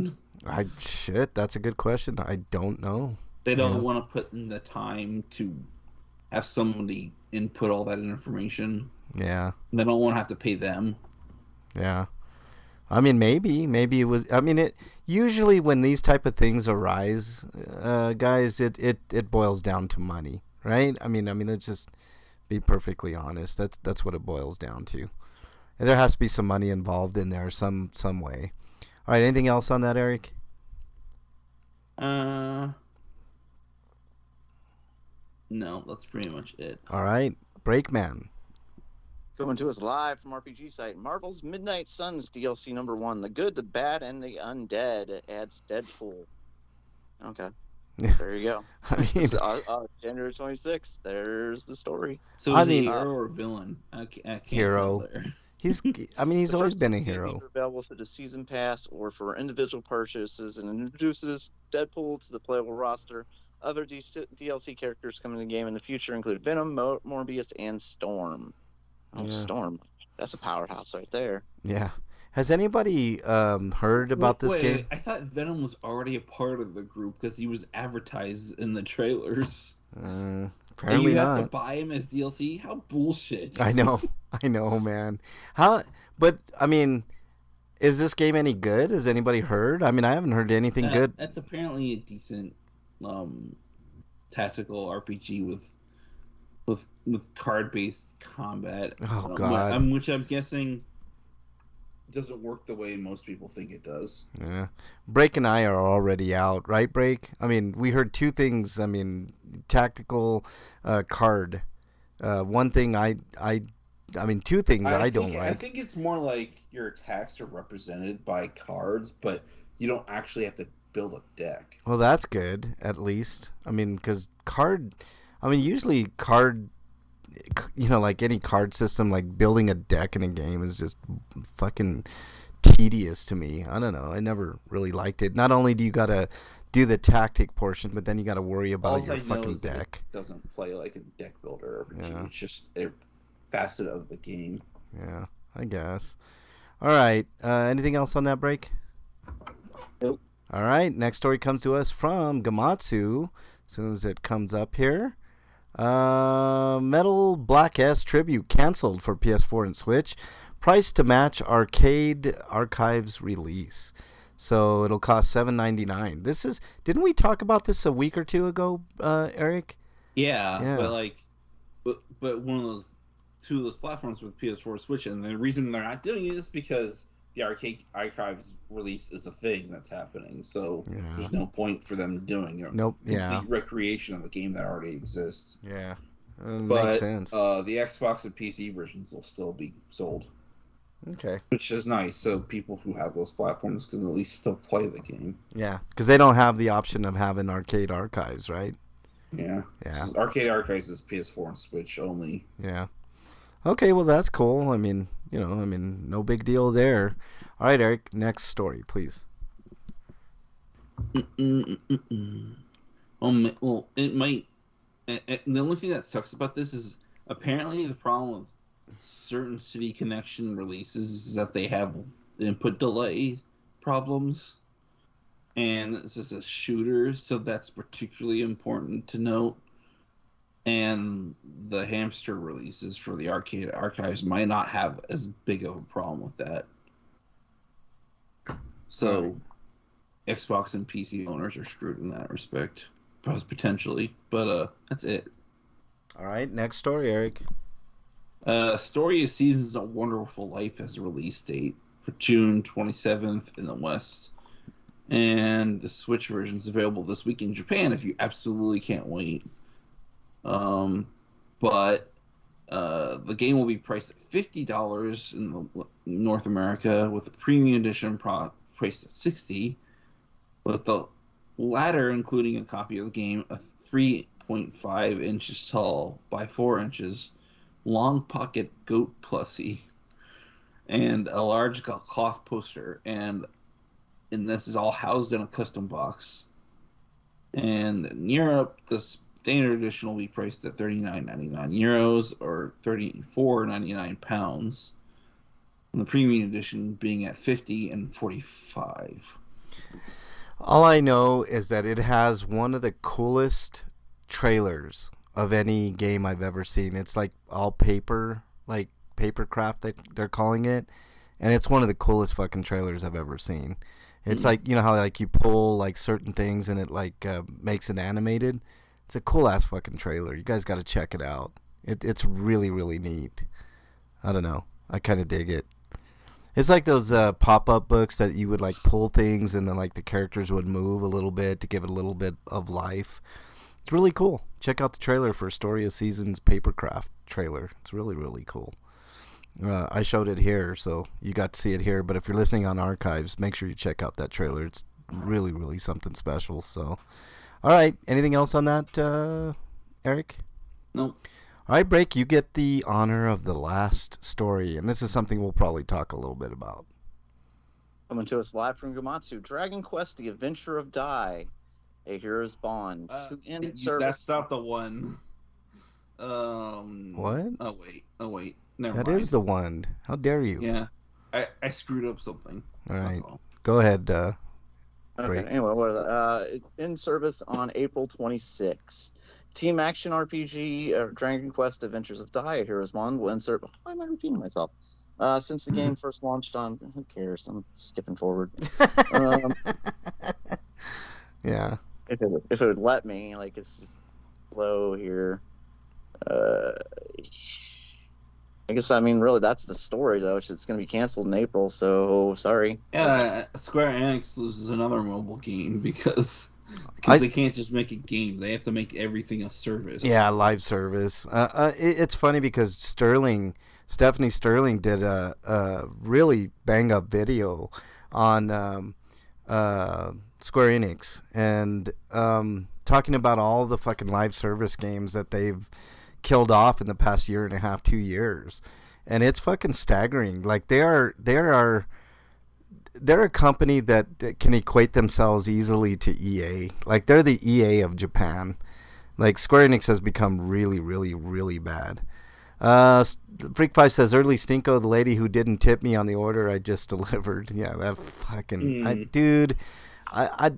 That's a good question. I don't know. They don't want to put in the time to have somebody input all that information. Yeah. They don't want to have to pay them. Yeah. I mean, maybe it was. I mean, it usually when these type of things arise, guys, it boils down to money, right? I mean, let's just be perfectly honest. That's what it boils down to. And there has to be some money involved in there some way. All right. Anything else on that, Eric? No, that's pretty much it. All right, Breakman. Coming to us live from RPG site, Marvel's Midnight Suns DLC number 1, The Good, the Bad, and the Undead adds Deadpool. Okay. There you go. I mean, January 26th. There's the story. So is he a hero or villain? I can't hero. He's always been a hero. Available through the season pass or for individual purchases, and introduces Deadpool to the playable roster. Other DLC characters coming to the game in the future include Venom, Morbius, and Storm. Oh, yeah. Storm. That's a powerhouse right there. Yeah. Has anybody heard about this game? I thought Venom was already a part of the group because he was advertised in the trailers. Apparently and you not. have to buy him as DLC? How bullshit. I know, man. But, I mean, is this game any good? Has anybody heard? I mean, I haven't heard anything good. That's apparently a decent tactical RPG with card-based combat. Oh God! Which I'm guessing doesn't work the way most people think it does. Yeah, Break and I are already out, right? Break. I mean, we heard two things. I mean, tactical card. One thing two things I don't like. I think it's more like your attacks are represented by cards, but you don't actually have to build a deck. Well, that's good, at least. I mean, because usually card, like any card system, like building a deck in a game is just fucking tedious to me. I don't know. I never really liked it. Not only do you gotta do the tactic portion, but then you gotta worry about your fucking deck. It doesn't play like a deck builder RPG. Yeah. It's just a facet of the game. Yeah, I guess. All right. Anything else on that, Break? Nope. All right, next story comes to us from Gamatsu. As soon as it comes up here. Metal Black S Tribute canceled for PS4 and Switch. Price to match Arcade Archives release. So it'll cost $7.99. Didn't we talk about this a week or two ago, Eric? Yeah. But one of two of those platforms with PS4 Switch, and the reason they're not doing it is because the Arcade Archives release is a thing that's happening, so there's no point for them doing it. Nope. Complete recreation of the game that already exists. Yeah, Makes sense. The Xbox and PC versions will still be sold. Okay. Which is nice, so people who have those platforms can at least still play the game. Yeah, because they don't have the option of having arcade archives, right? Yeah. Yeah. Arcade archives is PS4 and Switch only. Yeah. Okay, well, that's cool. I mean, no big deal there. All right, Eric, next story, please. Well, it might. The only thing that sucks about this is apparently the problem with certain City Connection releases is that they have input delay problems, and this is a shooter, so that's particularly important to note. And the hamster releases for the arcade archives might not have as big of a problem with that. So, Xbox and PC owners are screwed in that respect, potentially. But that's it. All right, next story, Eric. Story of Seasons: A Wonderful Life has a release date for June 27th in the West, and the Switch version is available this week in Japan if you absolutely can't wait. But the game will be priced at $50 in North America, with the premium edition priced at $60, with the latter including a copy of the game, a 3.5 inches tall by 4 inches long pocket goat plushie, and a large cloth poster, and this is all housed in a custom box. And in Europe, the standard edition will be priced at €39.99 or £34.99, and the premium edition being at $50 and $45. All I know is that it has one of the coolest trailers of any game I've ever seen. It's like all paper, like papercraft that they're calling it, and it's one of the coolest fucking trailers I've ever seen. It's like, you know how like you pull like certain things and it like makes it animated. It's a cool ass fucking trailer. You guys got to check it out. It's really, really neat. I don't know. I kind of dig it. It's like those pop-up books that you would like pull things and then like the characters would move a little bit to give it a little bit of life. It's really cool. Check out the trailer for Story of Seasons Papercraft trailer. It's really, really cool. I showed it here, so you got to see it here. But if you're listening on archives, make sure you check out that trailer. It's really, really something special. So, all right. Anything else on that, Eric? No. All right, Break. You get the honor of the last story, and this is something we'll probably talk a little bit about. Coming to us live from Gamatsu, Dragon Quest: The Adventure of Dai, A Hero's Bond. That's not the one. What? Oh wait. Never That mind. is the one. How dare you? Yeah, I screwed up something. All right. Go ahead. Okay. Break. Anyway, what is that? In service on April 26. Team Action RPG, Dragon Quest: Adventures of Dai, A Hero's Bond will insert. Why am I repeating myself? Since the game first launched on, who cares? I'm skipping forward. Yeah. If it would let me, like it's slow here. I guess really that's the story though. It's going to be canceled in April, so sorry. Yeah, Square Enix loses another mobile game because they can't just make a game; they have to make everything a service. Yeah, live service. It's funny because Stephanie Sterling did a really bang up video on Square Enix and talking about all the fucking live service games that they've killed off in the past year and a half, 2 years, and it's fucking staggering. Like they're a company that can equate themselves easily to EA. Like they're the EA of Japan. Like Square Enix has become really, really, really bad. Freak 5 says early Stinko, the lady who didn't tip me on the order I just delivered. Yeah, that fucking dude. I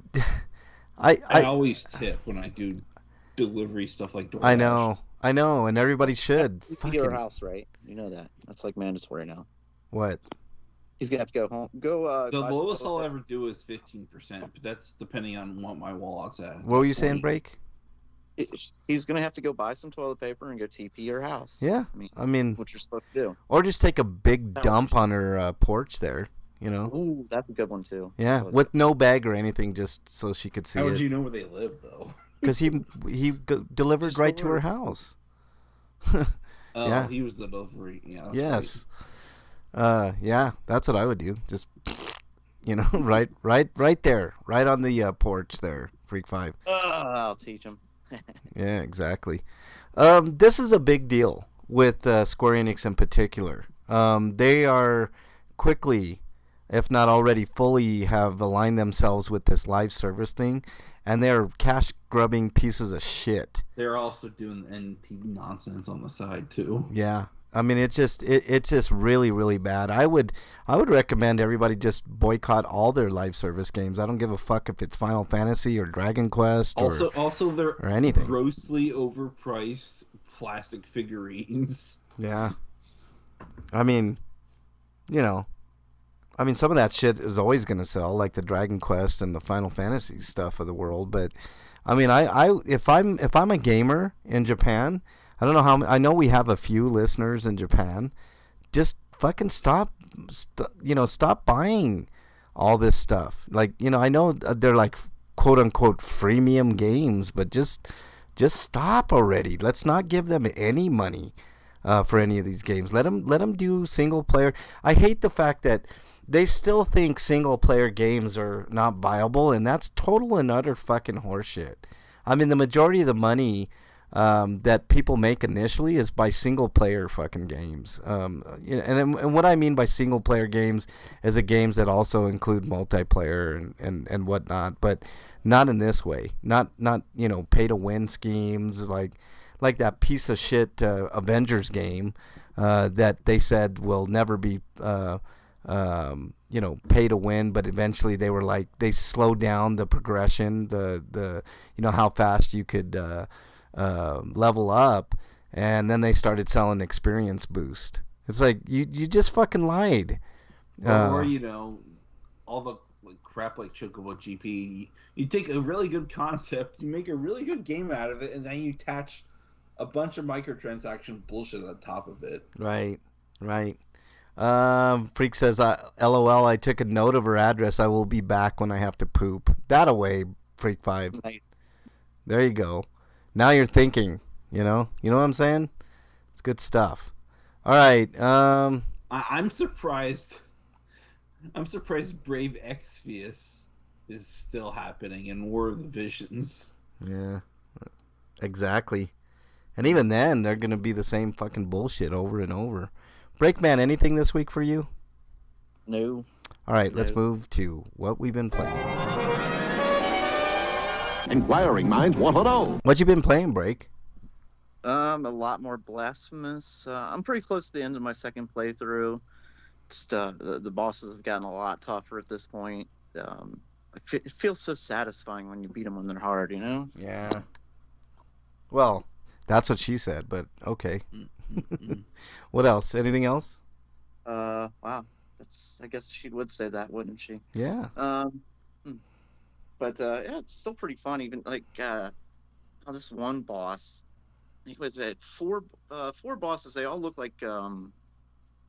always tip when I do delivery stuff like DoorDash. I know, and everybody should. To your house, right? You know that. That's like mandatory now. What? He's gonna have to go home. The lowest I'll ever do is 15%, but that's depending on what my wallet's at. What were you saying, Break? He's gonna have to go buy some toilet paper and go TP your house. Yeah, I mean, what you're supposed to do. Or just take a big dump on her porch there. You know. Ooh, that's a good one too. Yeah, with no bag or anything, just so she could see it. How would you know where they live, though? Because he delivered right to her house. Oh, Yeah. he was the delivery. Yeah. That's Yes. Yeah, that's what I would do. Just, right there, right on the porch there, Freak Five. I'll teach him. Yeah, exactly. This is a big deal with Square Enix in particular. They are quickly, if not already fully, have aligned themselves with this live service thing, and they're cash grubbing pieces of shit. They're also doing NP nonsense on the side too. Yeah. I mean, it's just really, really bad. I would recommend everybody just boycott all their live service games. I don't give a fuck if it's Final Fantasy or Dragon Quest Also they're or anything. Grossly overpriced plastic figurines. Yeah. I mean, some of that shit is always going to sell, like the Dragon Quest and the Final Fantasy stuff of the world. But I mean, if I'm a gamer in Japan, I don't know how. I know we have a few listeners in Japan. Just fucking stop buying all this stuff. Like, I know they're like quote unquote freemium games, but just stop already. Let's not give them any money for any of these games. Let them do single player. I hate the fact that they still think single player games are not viable, and that's total and utter fucking horseshit. I mean, the majority of the money that people make initially is by single player fucking games. And what I mean by single player games is the games that also include multiplayer and whatnot, but not in this way. Not pay to win schemes like that piece of shit Avengers game that they said will never be pay to win, but eventually they were like, they slowed down the progression, the how fast you could level up, and then they started selling experience boost. It's like you just fucking lied. Or all the crap like Chocobo GP. You take a really good concept, you make a really good game out of it, and then you attach a bunch of microtransaction bullshit on top of it. Right. Freak says, LOL, I took a note of her address. I will be back when I have to poop. That away, Freak 5. Nice. There you go. Now you're thinking, you know what I'm saying? It's good stuff. All right. I'm surprised. I'm surprised Brave Exvius is still happening in War of the Visions. Yeah, exactly. And even then, they're going to be the same fucking bullshit over and over. Breakman, anything this week for you? No. All right, let's move to what we've been playing. Inquiring minds want to know. What you been playing, Break? A lot more Blasphemous. I'm pretty close to the end of my second playthrough. Just, the bosses have gotten a lot tougher at this point. It feels so satisfying when you beat them when they're hard, Yeah. Well, that's what she said, but okay. What else? Anything else? Wow. I guess she would say that, wouldn't she? Yeah. But yeah, it's still pretty fun. Even like this one boss, he was at four bosses. They all look like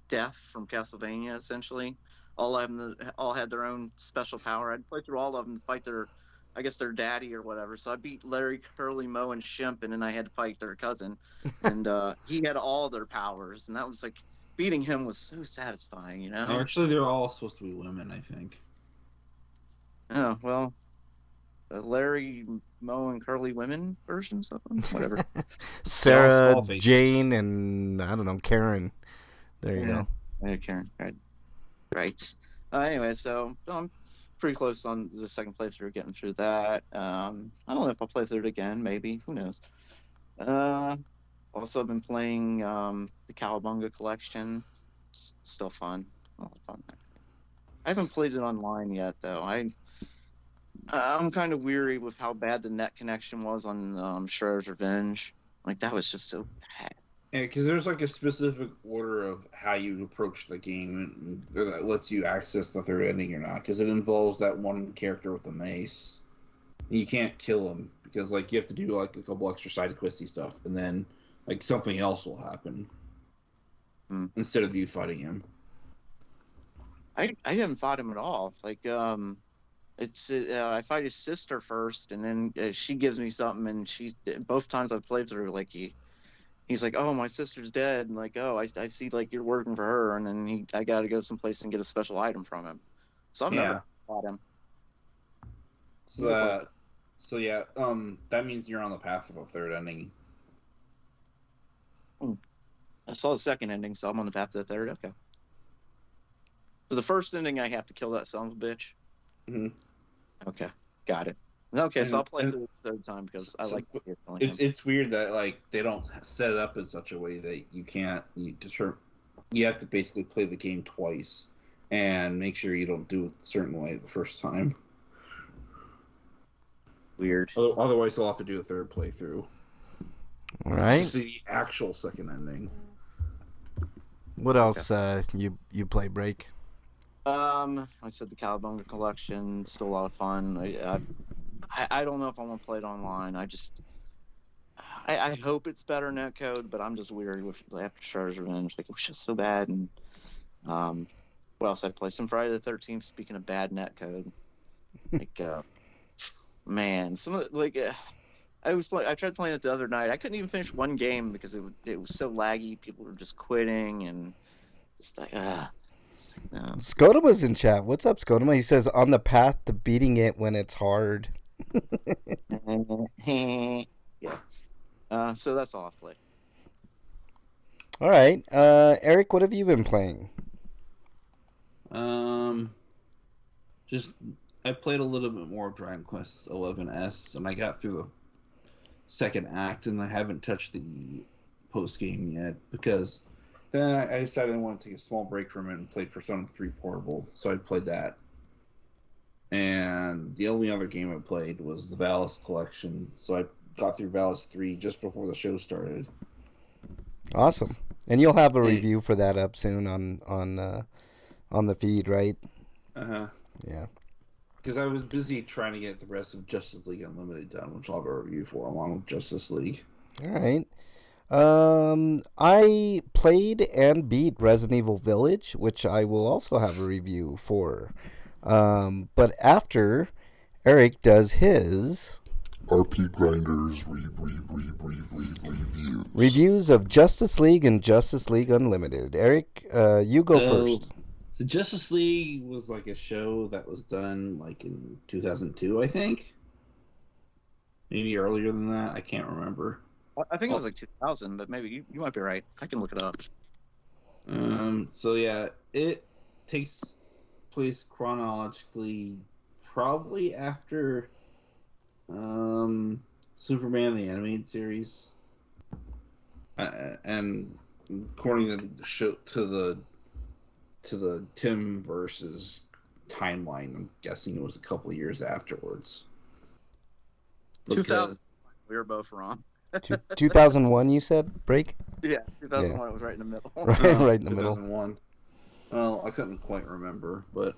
Death from Castlevania, essentially. All had their own special power. I'd play through all of them to fight their daddy or whatever. So I beat Larry, Curly, Moe, and Shimp, and then I had to fight their cousin, and he had all their powers, and that was like beating him was so satisfying, Actually, they're all supposed to be women, I think. Oh well. Larry, Moe, and Curly women versions of them? Whatever. Sarah, Jane, and I don't know, Karen. There you go. Yeah, Karen. Right. Anyway, so I'm pretty close on the second playthrough, getting through that. I don't know if I'll play through it again. Maybe. Who knows? Also, I've been playing the Cowabunga collection. It's still fun. A lot of fun. I haven't played it online yet, though. I'm kind of weary with how bad the net connection was on Shredder's Revenge. Like, that was just so bad. Yeah, because there's like a specific order of how you approach the game that lets you access the third ending or not, because it involves that one character with a mace. You can't kill him because like you have to do like a couple extra side questy stuff, and then like something else will happen instead of you fighting him. I haven't fought him at all. Like I fight his sister first, and then she gives me something, and both times I've played through, like he he's like, "Oh, my sister's dead," and like, "Oh, I see like you're working for her," and then I got to go someplace and get a special item from him. So I've never fought him. So yeah, that means you're on the path for the third ending. I saw the second ending, so I'm on the path to the third. Okay. So the first ending, I have to kill that son of a bitch. Mm-hmm. Okay, got it. Okay, so I'll play it the third time because I like. It's weird that like they don't set it up in such a way that you can't. You have to basically play the game twice and make sure you don't do it a certain way the first time. Weird. Otherwise, they'll have to do a third playthrough. All right. To see the actual second ending. What else you play, Break? Like I said, the Cowabunga collection, still a lot of fun. I don't know if I'm gonna play it online. I hope it's better netcode, but I'm just weary with after Shredder's Revenge. Like it was just so bad. And what else? I play some Friday the 13th. Speaking of bad netcode, like man, some of I tried playing it the other night. I couldn't even finish one game because it was so laggy. People were just quitting and just like no. Scotima's in chat. What's up, Scotima? He says on the path to beating it when it's hard. Yeah. So that's all I've played. All right, Eric, what have you been playing? Just I played a little bit more of Dragon Quest XI's, and I got through the second act, and I haven't touched the post game yet because then I decided I wanted to take a small break from it and play Persona 3 Portable, so I played that. And the only other game I played was the Valis collection, so I got through Valis 3 just before the show started. Awesome. And you'll have a review for that up soon on the feed, right? Uh-huh. Yeah. Because I was busy trying to get the rest of Justice League Unlimited done, which I'll have a review for along with Justice League. All right. I played and beat Resident Evil Village, which I will also have a review for. But after Eric does his RPGrinders reviews of Justice League and Justice League Unlimited. Eric, you go first. So Justice League was like a show that was done like in 2002, I think. Maybe earlier than that. I can't remember. I think it was like 2000, but maybe you might be right. I can look it up. So yeah, it takes place chronologically, probably after Superman the Animated Series, and according to the show to the Tim versus timeline, I'm guessing it was a couple of years afterwards. 2000. We were both wrong. 2001, you said, Break? Yeah, 2001. It was right in the middle. right in the middle. 2001. Well, I couldn't quite remember, but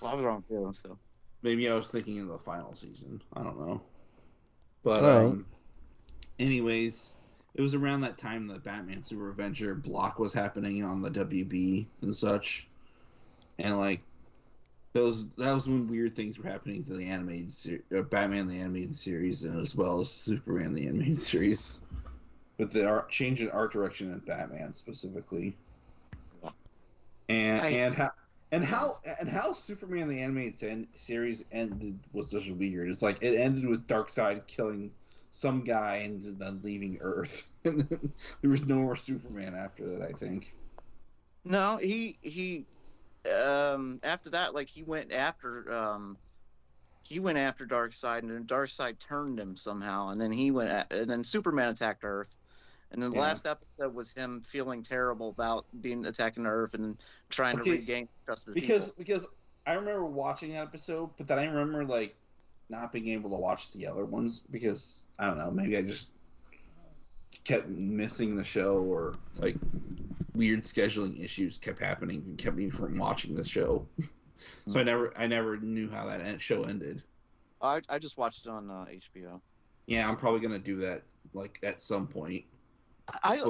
I was wrong too. So maybe I was thinking of the final season. I don't know. But right. Anyways, it was around that time that Batman Super Adventure block was happening on the WB and such, and like that was when weird things were happening to the animated Batman the Animated Series, and as well as Superman the Animated Series, with the change in art direction in Batman specifically, and how Superman the Animated Series ended was just weird. It's like it ended with Darkseid killing some guy and then leaving Earth, and then there was no more Superman after that, I think. No, he after that, like he went after Darkseid, and then Darkseid turned him somehow, and then and then Superman attacked Earth, and then the last episode was him feeling terrible about being attacking Earth and trying to regain trust of the people. Because I remember watching that episode, but then I remember like not being able to watch the other ones because I don't know, maybe I just kept missing the show, or like weird scheduling issues kept happening and kept me from watching the show. So I never knew how that show ended. I just watched it on HBO. Yeah, I'm probably gonna do that like at some point.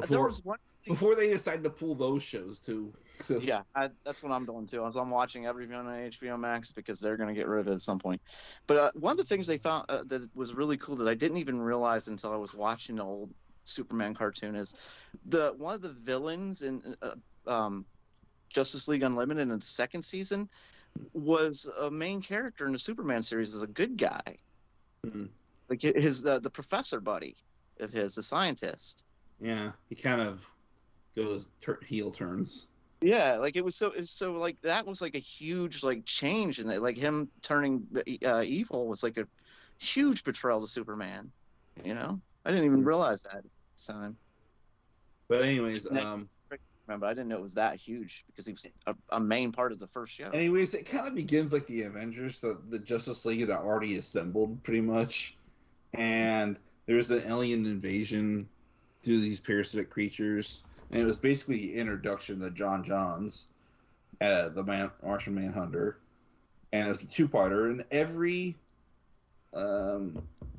There was one before they decide to pull those shows too. So. Yeah, that's what I'm doing too. I'm watching everything on HBO Max because they're going to get rid of it at some point. But one of the things they found that was really cool that I didn't even realize until I was watching the old Superman cartoon is one of the villains in Justice League Unlimited in the second season was a main character in the Superman series as a good guy. Mm-hmm. Like his the professor buddy of his, the scientist. Yeah, he kind of goes heel turns. Yeah, like it was so like that was like a huge like change in it. Like him turning evil was like a huge betrayal to Superman. You know, I didn't even realize that at the time. But anyways, But I didn't know it was that huge because he was a main part of the first show. Anyways, it kind of begins like the Avengers, the Justice League had already assembled pretty much, and there's an alien invasion through these parasitic creatures, and it was basically the introduction to John Johns, the Martian Manhunter, and it's a two-parter, and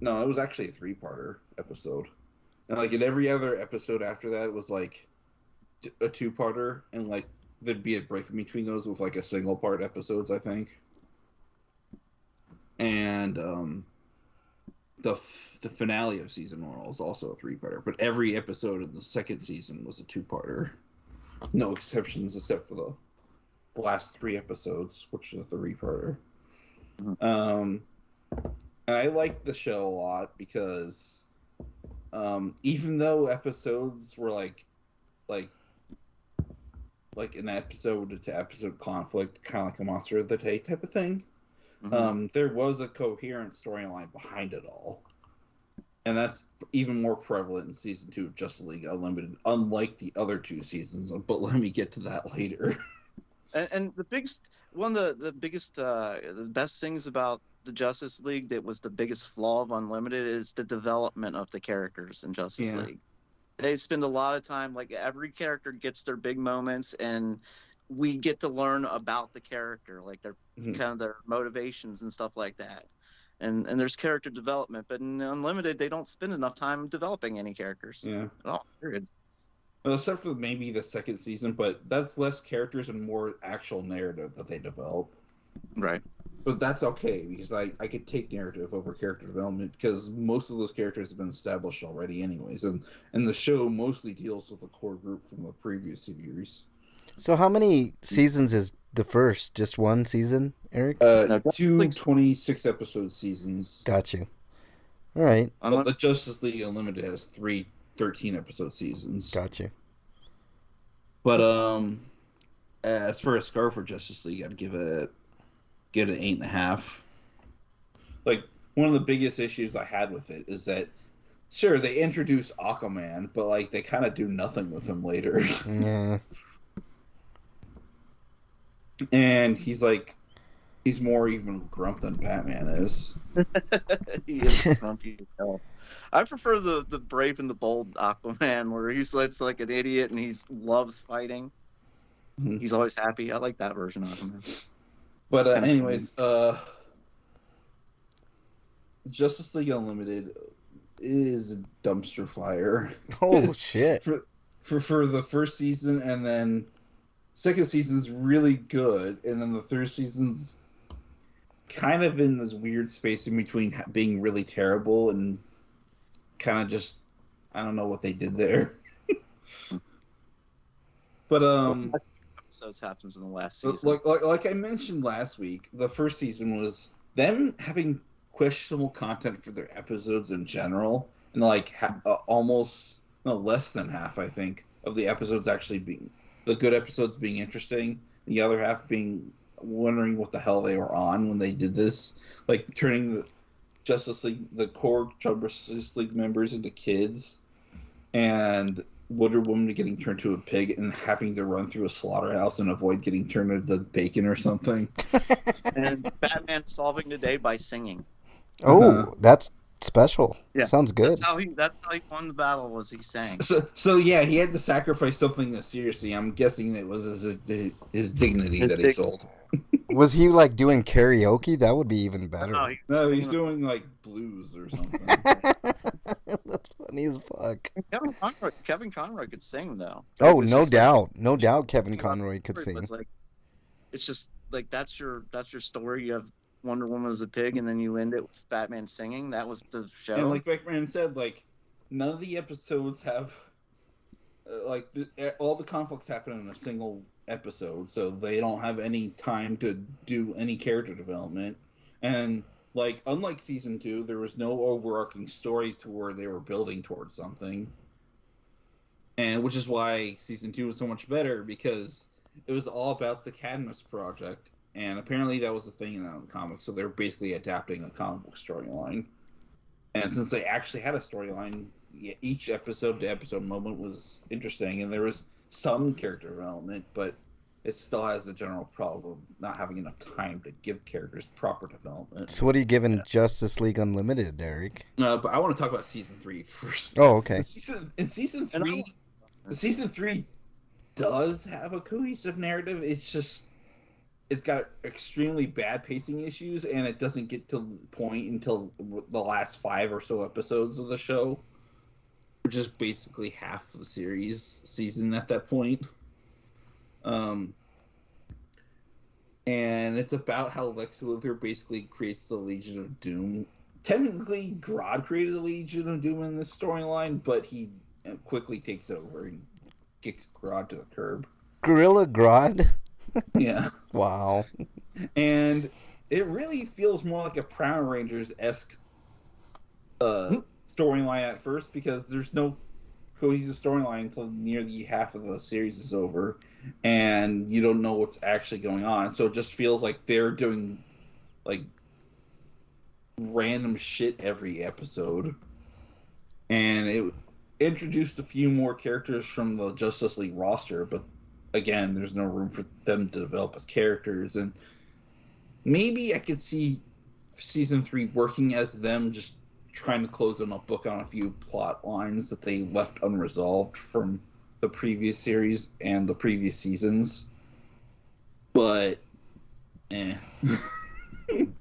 no, it was actually a three-parter episode, and like in every other episode after that, it was like a two-parter, and like there'd be a break in between those with like a single part episodes, I think. And the finale of season 1 was also a three-parter, but every episode of the second season was a two-parter. No exceptions except for the last 3 episodes, which is a three-parter. And I like the show a lot because even though episodes were like an episode to episode conflict, kind of like a Monster of the Day type of thing, there was a coherent storyline behind it all. And that's even more prevalent in season 2 of Justice League Unlimited, unlike the other 2 seasons. But let me get to that later. And the biggest, one of the biggest, the best things about the Justice League that was the biggest flaw of Unlimited is the development of the characters in Justice League. They spend a lot of time, like every character gets their big moments, and we get to learn about the character, like their kind of their motivations and stuff like that. And there's character development, but in Unlimited, they don't spend enough time developing any characters. Yeah. At all, period. Well, except for maybe the second season, but that's less characters and more actual narrative that they develop. Right. But that's okay, because I could take narrative over character development, because most of those characters have been established already anyways, and the show mostly deals with the core group from the previous series. So how many seasons is the first? Just one season, Eric? 2 26-episode seasons. Got you. All right. But the Justice League Unlimited has 3 13-episode seasons. Got you. But as for a score for Justice League, I'd give it an 8.5. Like, one of the biggest issues I had with it is that, sure, they introduced Aquaman, but like they kind of do nothing with him later. Yeah. And he's more even grump than Batman is. He is grumpy as hell. I prefer the brave and the bold Aquaman, where he's like an idiot and he loves fighting. Mm-hmm. He's always happy. I like that version of Aquaman. But anyways, Justice League Unlimited is a dumpster fire. Oh shit! for the first season, and then second season's really good, and then the third season's kind of in this weird space in between being really terrible and kind of just, I don't know what they did there. But episodes happens in the last season. Like I mentioned last week, the first season was them having questionable content for their episodes in general, and like almost less than half, I think, of the episodes actually being the good episodes being interesting, the other half being wondering what the hell they were on when they did this, like turning the Justice League, the core Justice League members into kids, and Wonder Woman getting turned to a pig and having to run through a slaughterhouse and avoid getting turned into bacon or something. And Batman solving the day by singing. Oh, that's special. Yeah, sounds good. That's how he won the battle. Was he sang? So yeah, he had to sacrifice something that seriously. I'm guessing it was his dignity that he sold. Was he like doing karaoke? That would be even better. No, he's doing like blues or something. That's funny as fuck. Kevin Conroy could sing though. Oh, no doubt, no doubt. Kevin Conroy could sing. It's just like that's your story. You have Wonder Woman as a pig, and then you end it with Batman singing. That was the show. And like Batman said, like none of the episodes have all the conflicts happen in a single episode, so they don't have any time to do any character development. And like, unlike season 2, there was no overarching story to where they were building towards something. And which is why season 2 was so much better, because it was all about the Cadmus project, and apparently that was the thing in the comics. So they're basically adapting a comic book storyline. And since they actually had a storyline, each episode to episode moment was interesting, and there was some character development, but it still has the general problem of not having enough time to give characters proper development. So what are you giving Justice League Unlimited, Eric? But I want to talk about season 3 first. Oh, okay. In season 3, season 3 does have a cohesive narrative. It's got extremely bad pacing issues, and it doesn't get to the point until the last 5 or so episodes of the show, which is basically half the season at that point. And it's about how Lex Luthor basically creates the Legion of Doom. Technically, Grodd created the Legion of Doom in this storyline, but he quickly takes over and kicks Grodd to the curb. Gorilla Grodd? Yeah. Wow. And it really feels more like a Power Rangers-esque storyline at first, because there's no cohesive storyline until near the half of the series is over, and you don't know what's actually going on. So it just feels like they're doing like random shit every episode. And it introduced a few more characters from the Justice League roster, but again, there's no room for them to develop as characters. And maybe I could see season 3 working as them just trying to close on a book on a few plot lines that they left unresolved from the previous series and the previous seasons. But,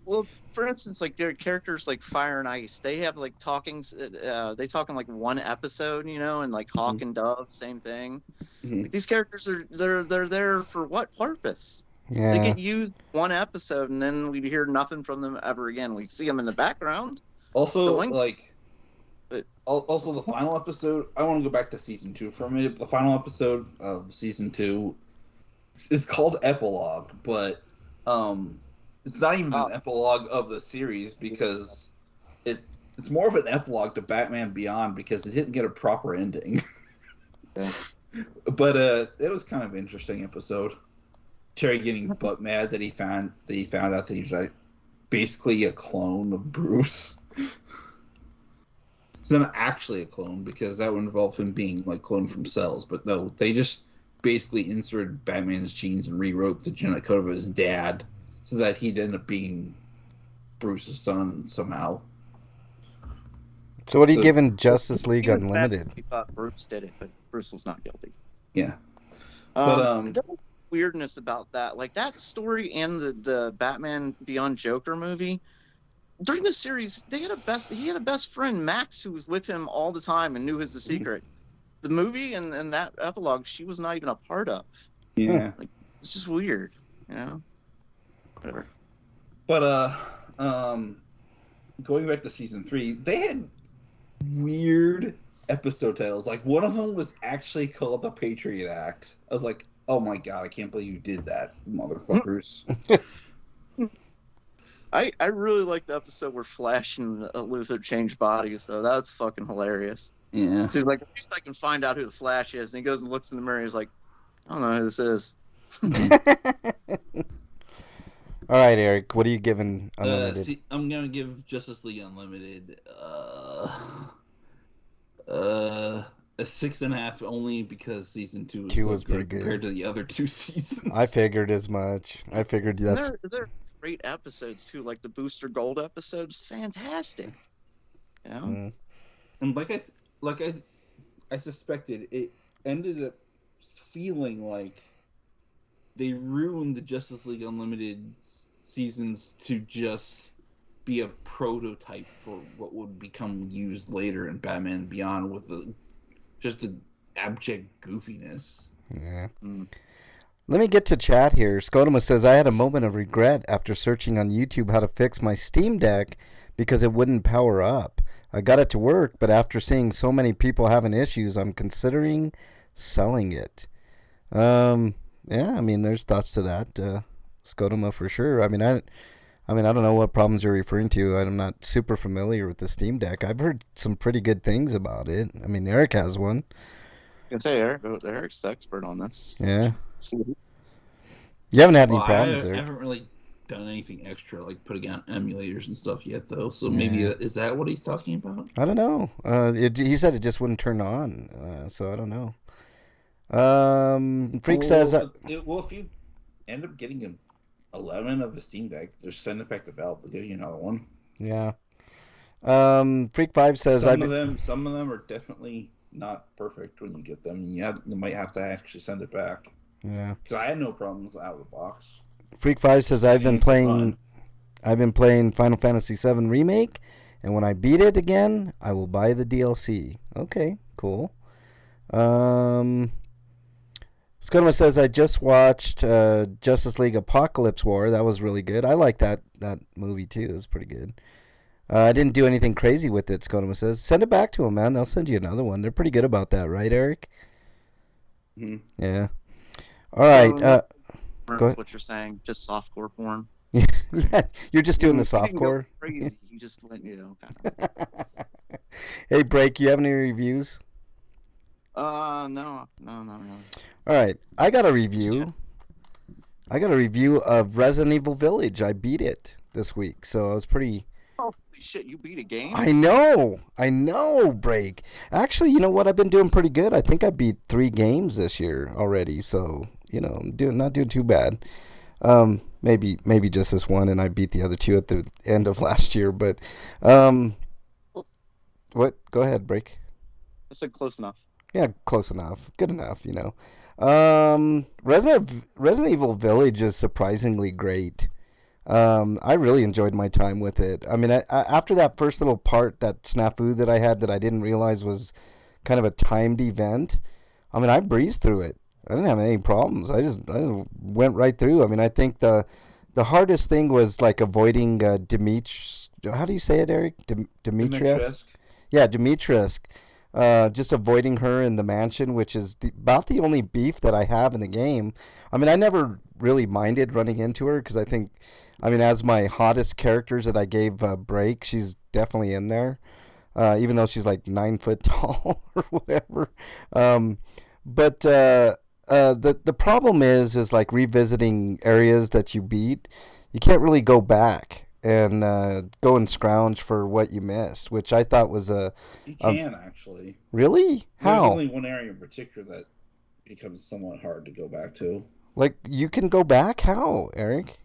Well, for instance, like their characters like Fire and Ice, they have like talkings. They talk in like one episode, and like Hawk and Dove, same thing. Mm-hmm. Like, these characters they're there for what purpose? Yeah. They get used one episode, and then we hear nothing from them ever again. We see them in the background. Also, also the final episode, I want to go back to season 2 for a minute. The final episode of season 2 is called Epilogue, but it's not even an epilogue of the series, because it's more of an epilogue to Batman Beyond, because it didn't get a proper ending. Yeah. But it was kind of an interesting episode. Terry getting butt mad that he found out that he's like basically a clone of Bruce. It's not actually a clone, because that would involve him being like cloned from cells, but no, they just basically inserted Batman's genes and rewrote the genetic code of his dad so that he'd end up being Bruce's son somehow. So what are you giving Justice League Even Unlimited? We thought Bruce did it, but Bruce was not guilty. Yeah. But there was weirdness about that, like that story and the Batman Beyond Joker movie. During the series, he had a best friend, Max, who was with him all the time and knew the secret. The movie and that epilogue, she was not even a part of. Yeah. Like, it's just weird, Whatever. But going back to season 3, they had weird episode titles. Like, one of them was actually called the Patriot Act. I was like, oh my god, I can't believe you did that, motherfuckers. I really like the episode where Flash and Luthor changed bodies, though. That's fucking hilarious. Yeah. He's like, at least I can find out who the Flash is. And he goes and looks in the mirror and he's like, I don't know who this is. All right, Eric, what are you giving Unlimited? I'm going to give Justice League Unlimited a 6.5, only because season 2 was pretty good compared to the other 2 seasons. I figured as much. I figured that's... They're great episodes, too. Like the Booster Gold episode's fantastic. And like I suspected, it ended up feeling like they ruined the Justice League Unlimited seasons to just be a prototype for what would become used later in Batman Beyond, with just the abject goofiness. Yeah. Let me get to chat here. Scotoma says, I had a moment of regret after searching on YouTube how to fix my Steam Deck because it wouldn't power up. I got it to work, but after seeing so many people having issues, I'm considering selling it. Yeah, I mean, there's thoughts to that. Scotoma for sure. I mean, I don't know what problems you're referring to. I'm not super familiar with the Steam Deck. I've heard some pretty good things about it. I mean, Eric has one. You can say Eric's the expert on this. Yeah. You haven't had any I problems there. haven't really done anything extra like putting out emulators and stuff yet, though. So maybe is that what he's talking about? I don't know. He said it just wouldn't turn on, so I don't know. Freak says that. Well, if you end up getting an 11 of the Steam Deck, just send it back to Valve. They'll give you another one. Yeah. Freak 5 says some of them are definitely not perfect when you get them. You might have to actually send it back. Yeah. Because I had no problems out of the box. Freak 5 says I've been playing Final Fantasy VII Remake, and when I beat it again, I will buy the DLC. Okay, cool. Scotoma says I just watched Justice League Apocalypse War. That was really good. I like that movie too. It was pretty good. I didn't do anything crazy with it, Scotoma says. Send it back to them, man. They'll send you another one. They're pretty good about that, right, Eric? Mm-hmm. Yeah. All right. That's what you're saying. Just softcore porn. Yeah, you're just doing the softcore. Crazy. You just went, kind of. Hey, Break, you have any reviews? No, not really. All right, I got a review. I got a review of Resident Evil Village. I beat it this week, so I was pretty. Holy shit! You beat a game? I know, Break. Actually, you know what? I've been doing pretty good. I think I beat 3 games this year already, so I'm not doing too bad. Maybe just this one, and I beat the other 2 at the end of last year. But what? Go ahead, Break. I said close enough. Yeah, close enough. Good enough, Resident Evil Village is surprisingly great. I really enjoyed my time with it. I mean, after that first little part, that snafu that I had that I didn't realize was kind of a timed event, I mean, I breezed through it. I didn't have any problems. I just went right through. I mean, I think the hardest thing was like avoiding Dimitri. How do you say it, Eric? Dimitrescu? Yeah, Dimitrescu. Just avoiding her in the mansion, which is about the only beef that I have in the game. I mean, I never really minded running into her because as my hottest characters that I gave a break, she's definitely in there, even though she's like 9 foot tall or whatever. But the problem is like revisiting areas that you beat. You can't really go back and go and scrounge for what you missed, which I thought was You can actually. Really? How? There's only one area in particular that becomes somewhat hard to go back to. Like, you can go back? How, Eric?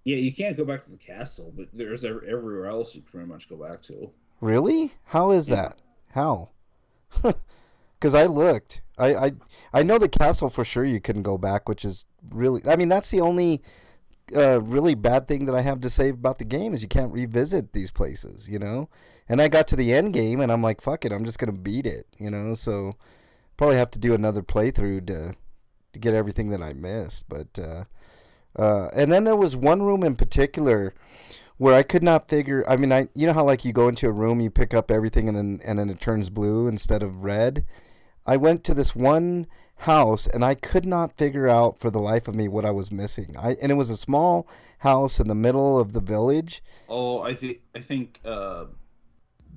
Yeah, you can't go back to the castle, but there's everywhere else you pretty much go back to. Really? How is that? How? Because I looked. I know the castle for sure you couldn't go back, which is really... I mean, that's the only really bad thing that I have to say about the game is you can't revisit these places, And I got to the end game, and I'm like, fuck it, I'm just going to beat it, So probably have to do another playthrough to get everything that I missed. But and then there was one room in particular where I could not figure... I mean, you know how like you go into a room, you pick up everything, and then it turns blue instead of red? I went to this one house, and I could not figure out for the life of me what I was missing. And it was a small house in the middle of the village. Oh, I think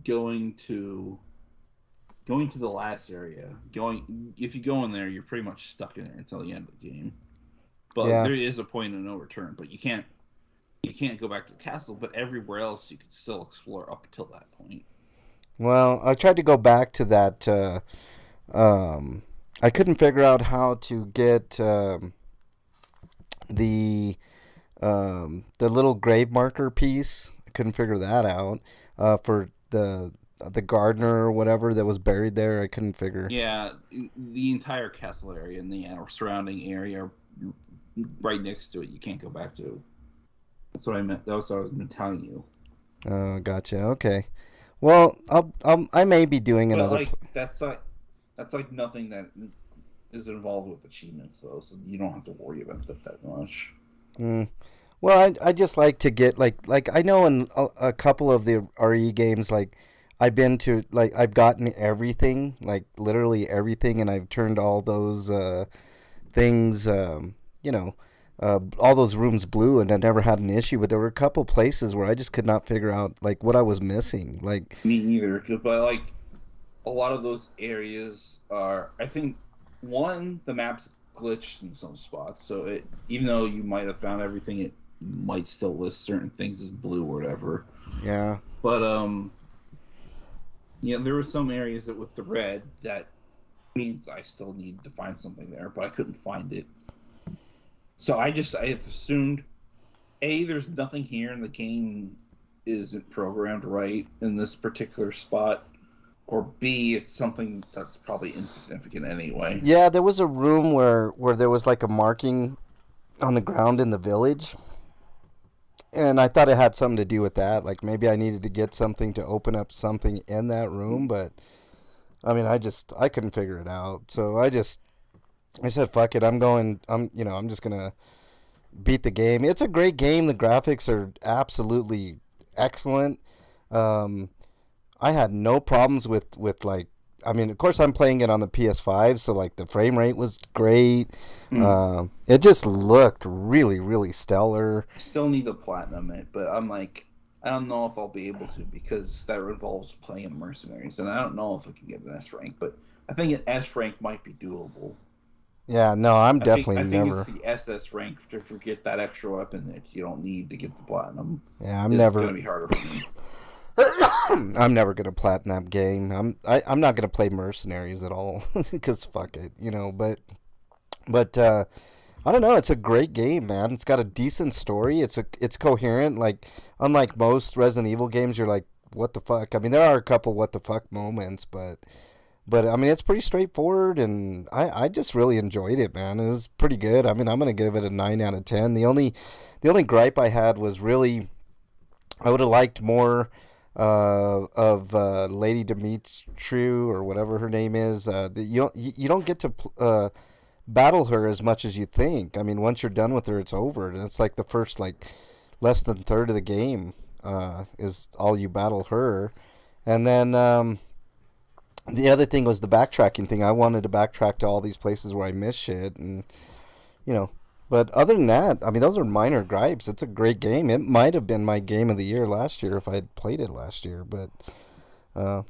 going to the last area, if you go in there, you're pretty much stuck in there until the end of the game. But there is a point of no return. But you can't go back to the castle. But everywhere else, you can still explore up until that point. Well, I tried to go back to that. I couldn't figure out how to get the little grave marker piece. I couldn't figure that out for the gardener or whatever that was buried there. I couldn't figure. Yeah, the entire castle area and the surrounding area right next to it, you can't go back to. That's what I meant. That's what I was telling you. Oh, gotcha. Okay. Well, I may be doing another. That's like nothing that is involved with achievements, though, so you don't have to worry about that much. Well, I just like to get like I know in a couple of the RE games like I've been to like I've gotten everything like literally everything and I've turned all those things you know all those rooms blue and I never had an issue. But there were a couple places where I just could not figure out like what I was missing. Like Me either, but like a lot of those areas are, I think, one, the map's glitched in some spots, so it, even though you might have found everything, it might still list certain things as blue or whatever. yeah. But yeah, there were some areas that with the red that means I still need to find something there, but I couldn't find it. So I assumed A, there's nothing here and the game isn't programmed right in this particular spot, or B, it's something that's probably insignificant anyway. Yeah, there was a room where there was like a marking on the ground in the village. And I thought it had something to do with that. Like maybe I needed to get something to open up something in that room, but I mean, I couldn't figure it out. So I said, fuck it. I'm just going to beat the game. It's a great game. The graphics are absolutely excellent. I had no problems with like, I mean, of course I'm playing it on the PS5, so like the frame rate was great. It just looked really, really stellar. I still need to platinum it, but I'm like, I don't know if I'll be able to because that involves playing mercenaries, and I don't know if I can get an S rank, but I think an S rank might be doable. Yeah, no, I'm definitely I think never. it's the SS rank to forget that extra weapon that you don't need to get the platinum. Yeah, I'm It's never. gonna be harder for me. I'm never gonna platinum that game. I'm not gonna play mercenaries at all because fuck it, you know. But I don't know. It's a great game, man. It's got a decent story. It's coherent. Like unlike most Resident Evil games, you're like, what the fuck? I mean, there are a couple what the fuck moments, but I mean, it's pretty straightforward, and I just really enjoyed it, man. It was pretty good. I mean, I'm gonna give it a 9 out of 10. The only gripe I had was really I would have liked more of Lady Dimitru or whatever her name is. You don't get to battle her as much as you think. I mean, once you're done with her, it's over. It's like the first like less than third of the game is all you battle her, and then the other thing was the backtracking thing. I wanted to backtrack to all these places where I missed shit, and you know. But other than that, I mean, those are minor gripes. It's a great game. It might have been my game of the year last year if I had played it last year, but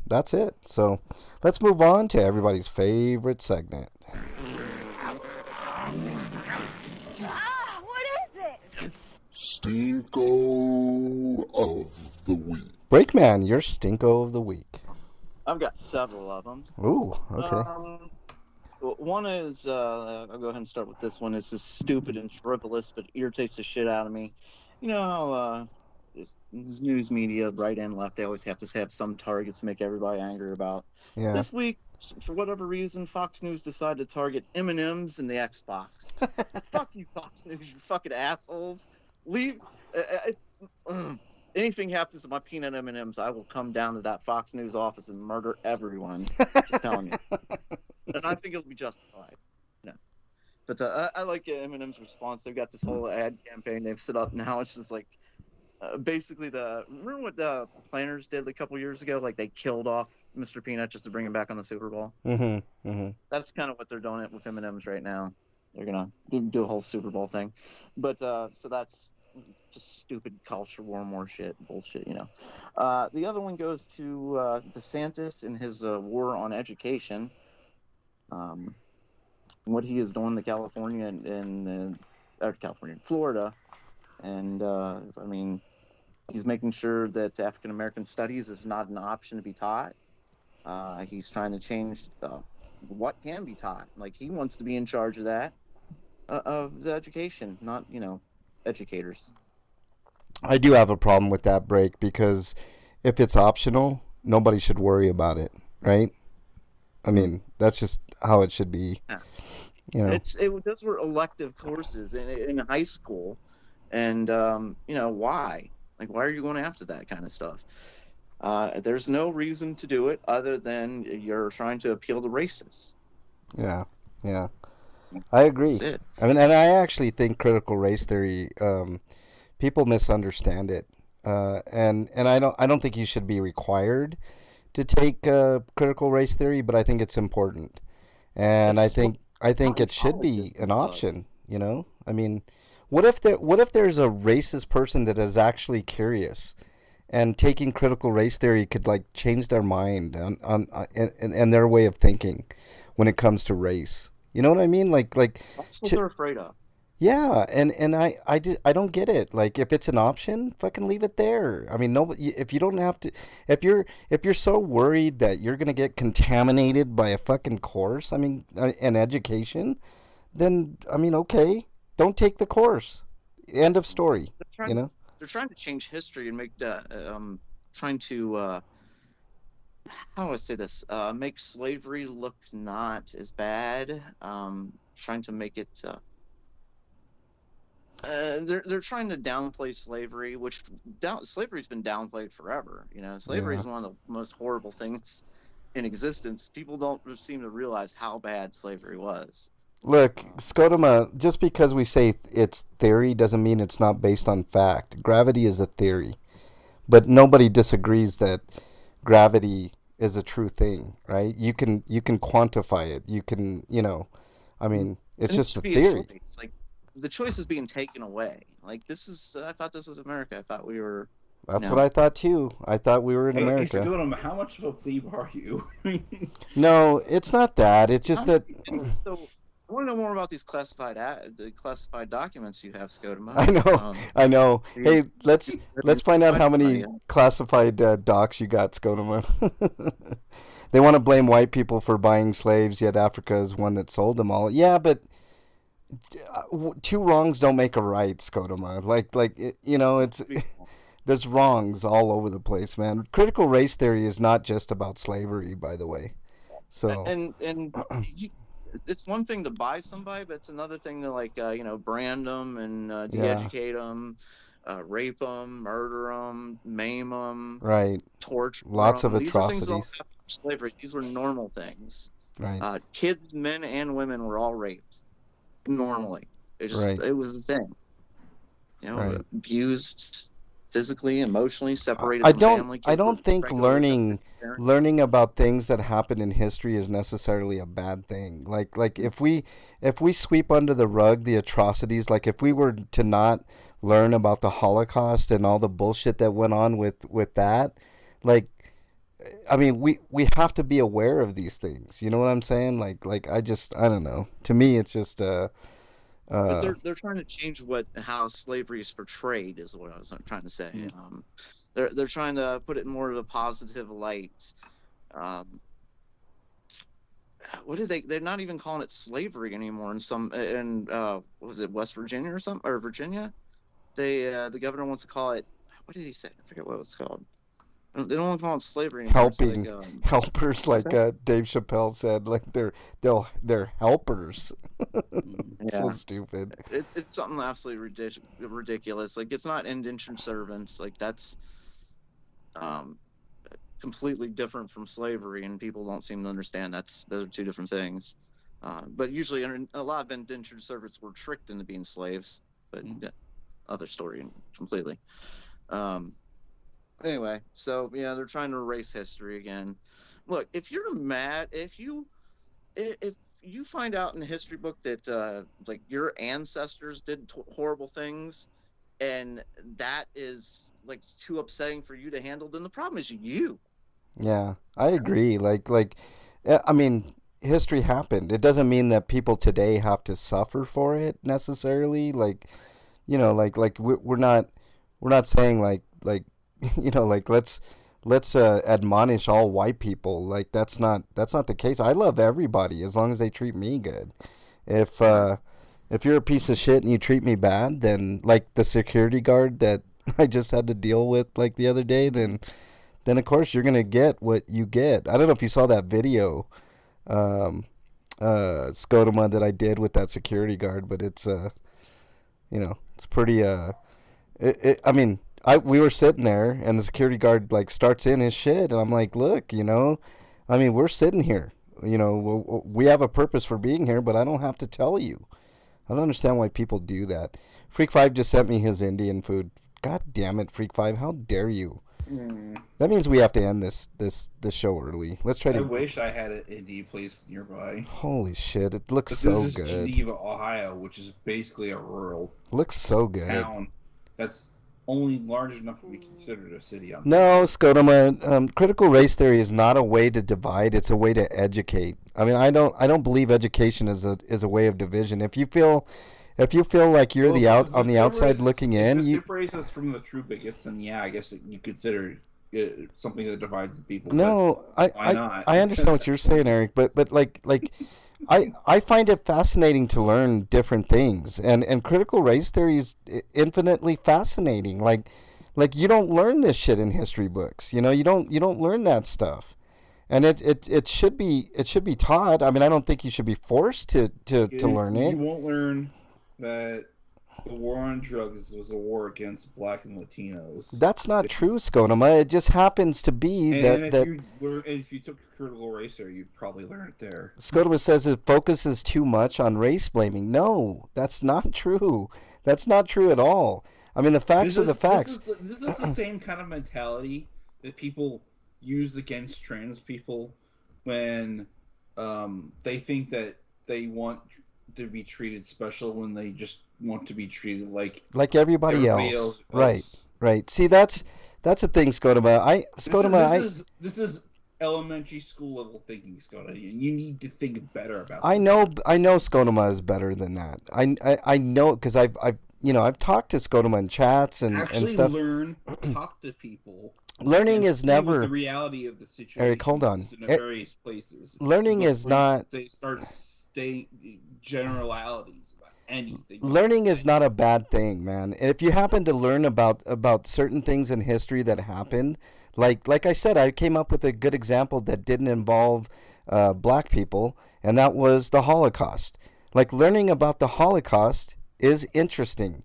that's it. So let's move on to everybody's favorite segment. What is it? Stinko of the Week. Breakman, your Stinko of the Week. I've got several of them. Ooh, okay. One is, I'll go ahead and start with this one. It's just stupid and frivolous, but irritates the shit out of me. You know how news media, right and left, they always have to have some targets to make everybody angry about. Yeah. This week, for whatever reason, Fox News decided to target M&Ms and the Xbox. Fuck you, Fox News, you fucking assholes. Leave. Anything happens to my peanut M&Ms, I will come down to that Fox News office and murder everyone. Just telling you. And I think it'll be justified. No. But I like M&M's response. They've got this whole ad campaign they've set up now. It's just like, basically remember what the Planners did a couple years ago? Like they killed off Mr. Peanut just to bring him back on the Super Bowl. Mm-hmm. Mm-hmm. That's kind of what they're doing with M&M's right now. They're gonna do a whole Super Bowl thing. But so that's just stupid culture war shit, bullshit, you know. The other one goes to DeSantis and his war on education. What he is doing to California and Florida, and I mean, he's making sure that African American studies is not an option to be taught. He's trying to change what can be taught. Like he wants to be in charge of that, of the education, not educators. I do have a problem with that break because if it's optional, nobody should worry about it, right? I mean, that's just how it should be. Yeah. You know, those were elective courses in high school, and why? Like, why are you going after that kind of stuff? There's no reason to do it other than you're trying to appeal to racists. Yeah, I agree. That's it. I mean, and I actually think critical race theory people misunderstand it, and I don't think you should be required to take critical race theory, but I think it's important, and I think it should be an option. You know, I mean, what if there's a racist person that is actually curious, and taking critical race theory could like change their mind on and their way of thinking when it comes to race. You know what I mean? Like That's what they're afraid of. yeah, and I don't get it. Like if it's an option, fucking leave it there. I mean, nobody, if you don't have to, if you're so worried that you're gonna get contaminated by a fucking course, I mean, an education, then I mean, okay, don't take the course. End of story. You know? They're trying to change history and make trying to how do I say this? Make slavery look not as bad. Trying to make it. They're trying to downplay slavery, which slavery's been downplayed forever. You know, slavery is one of the most horrible things in existence. People don't seem to realize how bad slavery was. Look, Scotoma, just because we say it's theory doesn't mean it's not based on fact. Gravity is a theory, but nobody disagrees that gravity is a true thing, right? You can quantify it. You can, you know, I mean, it's just a theory. It's like the choice is being taken away. Like this is, I thought this was America. I thought we were. That's what I thought too. I thought we were in America. Hey, Scotoma, how much of a plebe are you? No, it's not that. It's just that. So, I want to know more about these classified documents you have, Scotoma. I know. Hey, let's find out how many classified docs you got, Scotoma. They want to blame white people for buying slaves, yet Africa is one that sold them all. Yeah, but two wrongs don't make a right, Scotoma. Like you know, it's there's wrongs all over the place, man. Critical race theory is not just about slavery, by the way. So and it's one thing to buy somebody, but it's another thing to brand them and de-educate them, rape them, murder them, maim them, right? Torture. Lots of atrocities. These are things slavery. These were normal things. Right. Kids, men, and women were all raped normally. It was a thing. You know, abused physically, emotionally, separated from family. I don't think learning about things that happen in history is necessarily a bad thing. Like if we sweep under the rug the atrocities, like if we were to not learn about the Holocaust and all the bullshit that went on with that, like I mean we have to be aware of these things. You know what I'm saying? Like I don't know. To me it's just but they're trying to change how slavery is portrayed, is what I was trying to say. They're trying to put it in more of a positive light. What did they're not even calling it slavery anymore was it West Virginia or something, or Virginia? The governor wants to call it, what did he say? I forget what it was called. They don't want to call it slavery anymore. Helping helpers, like Dave Chappelle said, like they're helpers. So stupid. It's something absolutely ridiculous. Like it's not indentured servants. Like that's completely different from slavery, and people don't seem to understand those are two different things. But usually, a lot of indentured servants were tricked into being slaves. But other story completely. Anyway, so yeah, they're trying to erase history again. Look, if you're mad, if you find out in the history book that like your ancestors did horrible things, and that is like too upsetting for you to handle, then the problem is you. Yeah, I agree. Like I mean, history happened. It doesn't mean that people today have to suffer for it necessarily. Like, you know, like we're not saying like you know, like let's admonish all white people. Like that's not the case. I love everybody as long as they treat me good. If you're a piece of shit and you treat me bad, then like the security guard that I just had to deal with like the other day, then of course you're gonna get what you get. I don't know if you saw that video, Scotoma, that I did with that security guard, but it's you know, it's pretty I mean, we were sitting there and the security guard like starts in his shit, and I'm like, look, you know, I mean, we're sitting here, you know, we have a purpose for being here, but I don't have to tell you. I don't understand why people do that. Freak 5 just sent me his Indian food. God damn it, Freak 5, how dare you? That means we have to end this show early. Let's try to. I wish I had an indie place nearby. Holy shit, it looks But so this is good. Geneva, Ohio, which is basically a rural Looks so good. town that's only large enough to be considered a city. No, Scotoma, critical race theory is not a way to divide. It's a way to educate. I mean, I don't believe education is a way of division. If you feel like you're on the outside looking in, you separate us from the true bigots, and yeah, I guess you consider it something that divides the people. No, why not? I understand what you're saying, Eric, but like I find it fascinating to learn different things, and critical race theory is infinitely fascinating. Like you don't learn this shit in history books. You know, you don't learn that stuff, and it should be taught. I mean, I don't think you should be forced to learn it. You won't learn that the war on drugs was a war against black and Latinos. That's not true, Scotoma. It just happens to be if you took critical race theory, you'd probably learn it there. Scotoma says it focuses too much on race blaming. No, that's not true. That's not true at all. I mean, the facts are the facts. This is the same kind of mentality that people use against trans people when they think that they want to be treated special when they just want to be treated like everybody else. Right. See, that's the thing, Scotoma. This is elementary school level thinking, Scotoma, and you need to think better about. I know, Scotoma is better than that. I know because I've talked to Scotoma in chats and stuff. Talk to people. Learning is never the reality of the situation. Eric, hold on. In various places. Learning is not. They start saying generalities about anything. Learning is not a bad thing, man. And if you happen to learn about certain things in history that happened, like I said, I came up with a good example that didn't involve black people, and that was the Holocaust. Like, learning about the Holocaust is interesting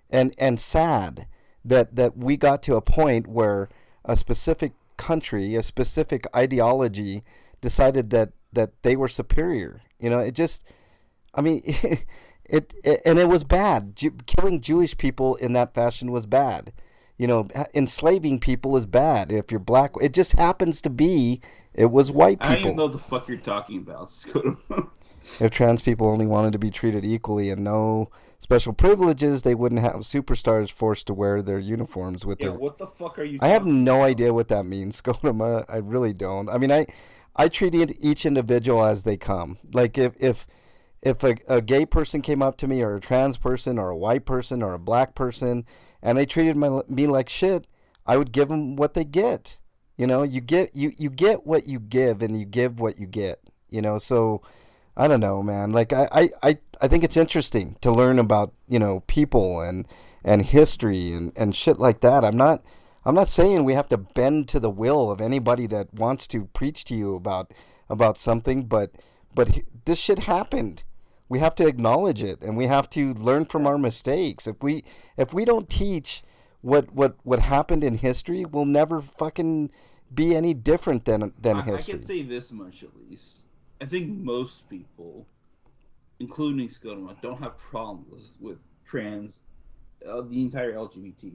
and sad that we got to a point where a specific country, a specific ideology decided that they were superior. You know, it just, I mean, it was bad. Killing Jewish people in that fashion was bad. You know, enslaving people is bad. If you're black, it just happens to be, it was white people. I don't even know what the fuck you're talking about. If trans people only wanted to be treated equally and no special privileges, they wouldn't have superstars forced to wear their uniforms with their... what the fuck are you I have no idea what that means, Scotoma. I really don't. I mean, I treat each individual as they come. Like, if a gay person came up to me, or a trans person, or a white person, or a black person, and they treated me like shit, I would give them what they get. You know, you get what you give, and you give what you get. You know, so I don't know, man. Like, I think it's interesting to learn about, you know, people and history and shit like that. I'm not saying we have to bend to the will of anybody that wants to preach to you about something, but this shit happened. We have to acknowledge it, and we have to learn from our mistakes. If we don't teach what happened in history, we'll never fucking be any different than history. I can say this much at least. I think most people, including Scotoma, don't have problems with trans, the entire LGBT,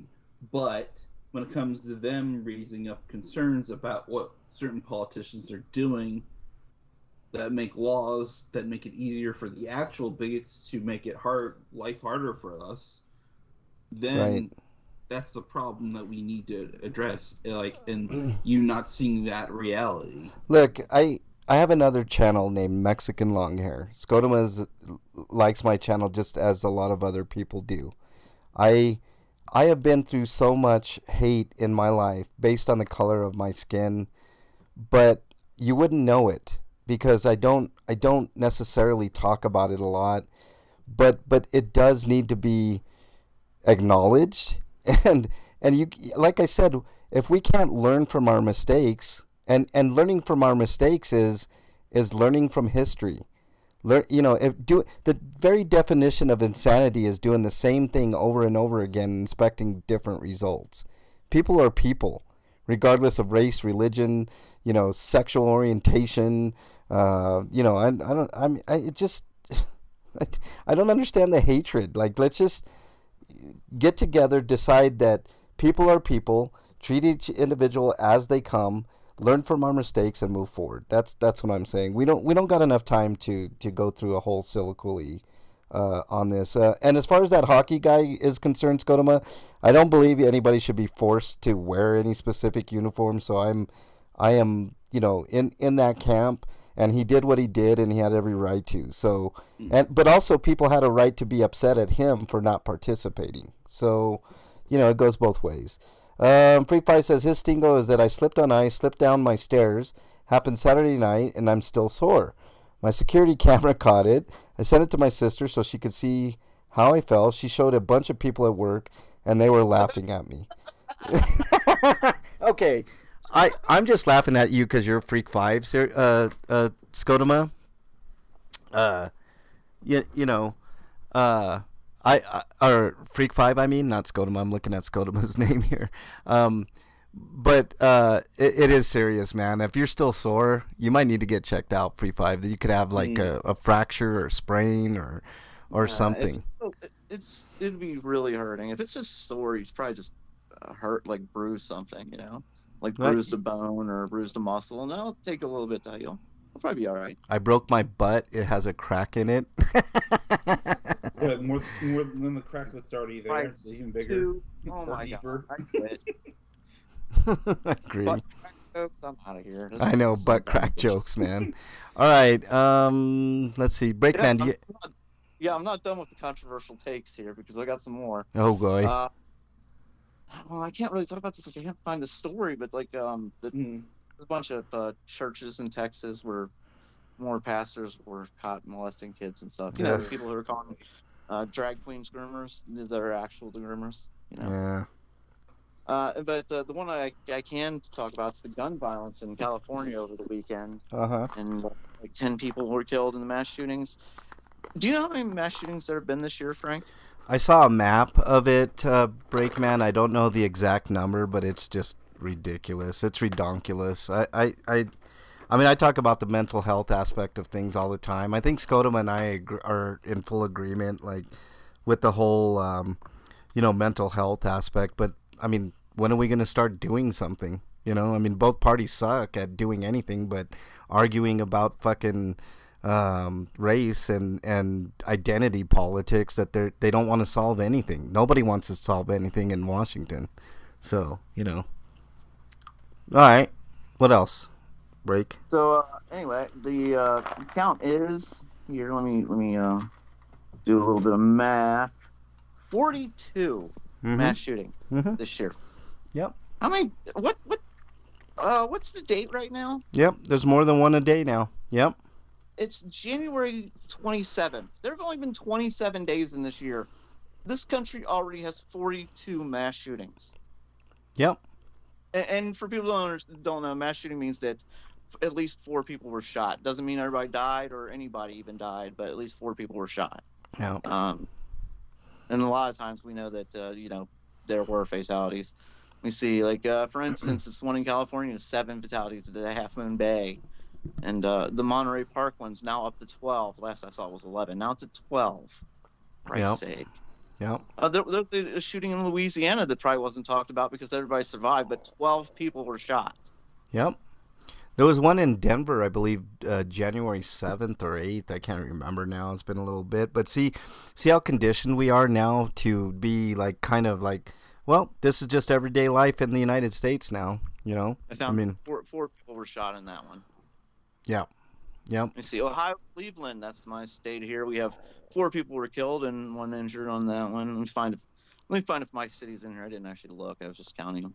but when it comes to them raising up concerns about what certain politicians are doing that make laws that make it easier for the actual bigots to make it life harder for us, then that's the problem that we need to address. Like, and you not seeing that reality. Look, I have another channel named Mexican Longhair. Scotoma likes my channel just as a lot of other people do. I have been through so much hate in my life based on the color of my skin, but you wouldn't know it because I don't necessarily talk about it a lot, but it does need to be acknowledged, and you, like I said, if we can't learn from our mistakes, and learning from our mistakes is learning from history. The very definition of insanity is doing the same thing over and over again, expecting different results. People are people, regardless of race, religion, sexual orientation. I don't understand the hatred. Like, let's just, get together, decide that people are people, treat each individual as they come, learn from our mistakes, and move forward. That's what I'm saying. We don't got enough time to go through a whole soliloquy on this. And as far as that hockey guy is concerned, Skodoma, I don't believe anybody should be forced to wear any specific uniform. So I am, in that camp, and he did what he did, and he had every right to. So, but also people had a right to be upset at him for not participating. So, it goes both ways. Freak Five says his stingo is that I slipped on ice, slipped down my stairs. Happened Saturday night, and I'm still sore. My security camera caught it. I sent it to my sister so she could see how I fell. She showed a bunch of people at work, and they were laughing at me. Okay, I'm just laughing at you because you're Freak Five, Skodoma. Or Freak Five, I mean, not Skodoma. I'm looking at Skodoma's name here. But it is serious, man. If you're still sore, you might need to get checked out, Freak Five. You could have like a fracture or sprain or something. It'd be really hurting. If it's just sore, you'd probably just hurt, like bruise something, like bruised a bone or bruised a muscle, and that'll take a little bit to heal. It'll probably be all right. I broke my butt. It has a crack in it. Yeah, more than the crack that's already there. It's even bigger. Oh my deeper. God! I quit. Agree. Butt crack jokes, I'm out of here. I know, butt crack jokes, man. All right. Let's see. Breakman, I'm not done with the controversial takes here because I got some more. Oh boy. Well, I can't really talk about this if I can't find the story, but like a bunch of churches in Texas where more pastors were caught molesting kids and stuff. The people who are calling drag queens groomers, they're actual groomers. Yeah. But the one I can talk about is the gun violence in California over the weekend. And like 10 people were killed in the mass shootings. Do you know how many mass shootings there have been this year, Frank? I saw a map of it, Breakman. I don't know the exact number, but it's just ridiculous. It's redonkulous. I mean, I talk about the mental health aspect of things all the time. I think Skodoma and I are in full agreement, like, with the whole, mental health aspect. But, I mean, when are we going to start doing something? I mean, both parties suck at doing anything but arguing about fucking race and identity politics that they don't want to solve anything. Nobody wants to solve anything in Washington. So, All right. What else? Break. So anyway, the count is here. Let me do a little bit of math. 42 mass shooting this year. Yep. How many? What's the date right now? Yep. There's more than one a day now. Yep. It's January 27th. There have only been 27 days in this year. This country already has 42 mass shootings. Yep. And for people who don't know, mass shooting means that at least 4 people were shot. Doesn't mean everybody died or anybody even died, but at least 4 people were shot. Yeah. And a lot of times we know that there were fatalities. We see, like, for instance, this one in California is 7 fatalities at Half Moon Bay. And the Monterey Park one's now up to 12. Last I saw it was 11. Now it's at 12. For Christ's sake. Yeah. There's a shooting in Louisiana that probably wasn't talked about because everybody survived, but 12 people were shot. Yep. There was one in Denver, I believe, January 7th or 8th. I can't remember now. It's been a little bit. But see how conditioned we are now to be like kind of like, well, this is just everyday life in the United States now, I mean, four people were shot in that one. Yeah. Yep. You see, Ohio, Cleveland, that's my state here. We have 4 people were killed and 1 injured on that one. Let me find if my city's in here. I didn't actually look. I was just counting them.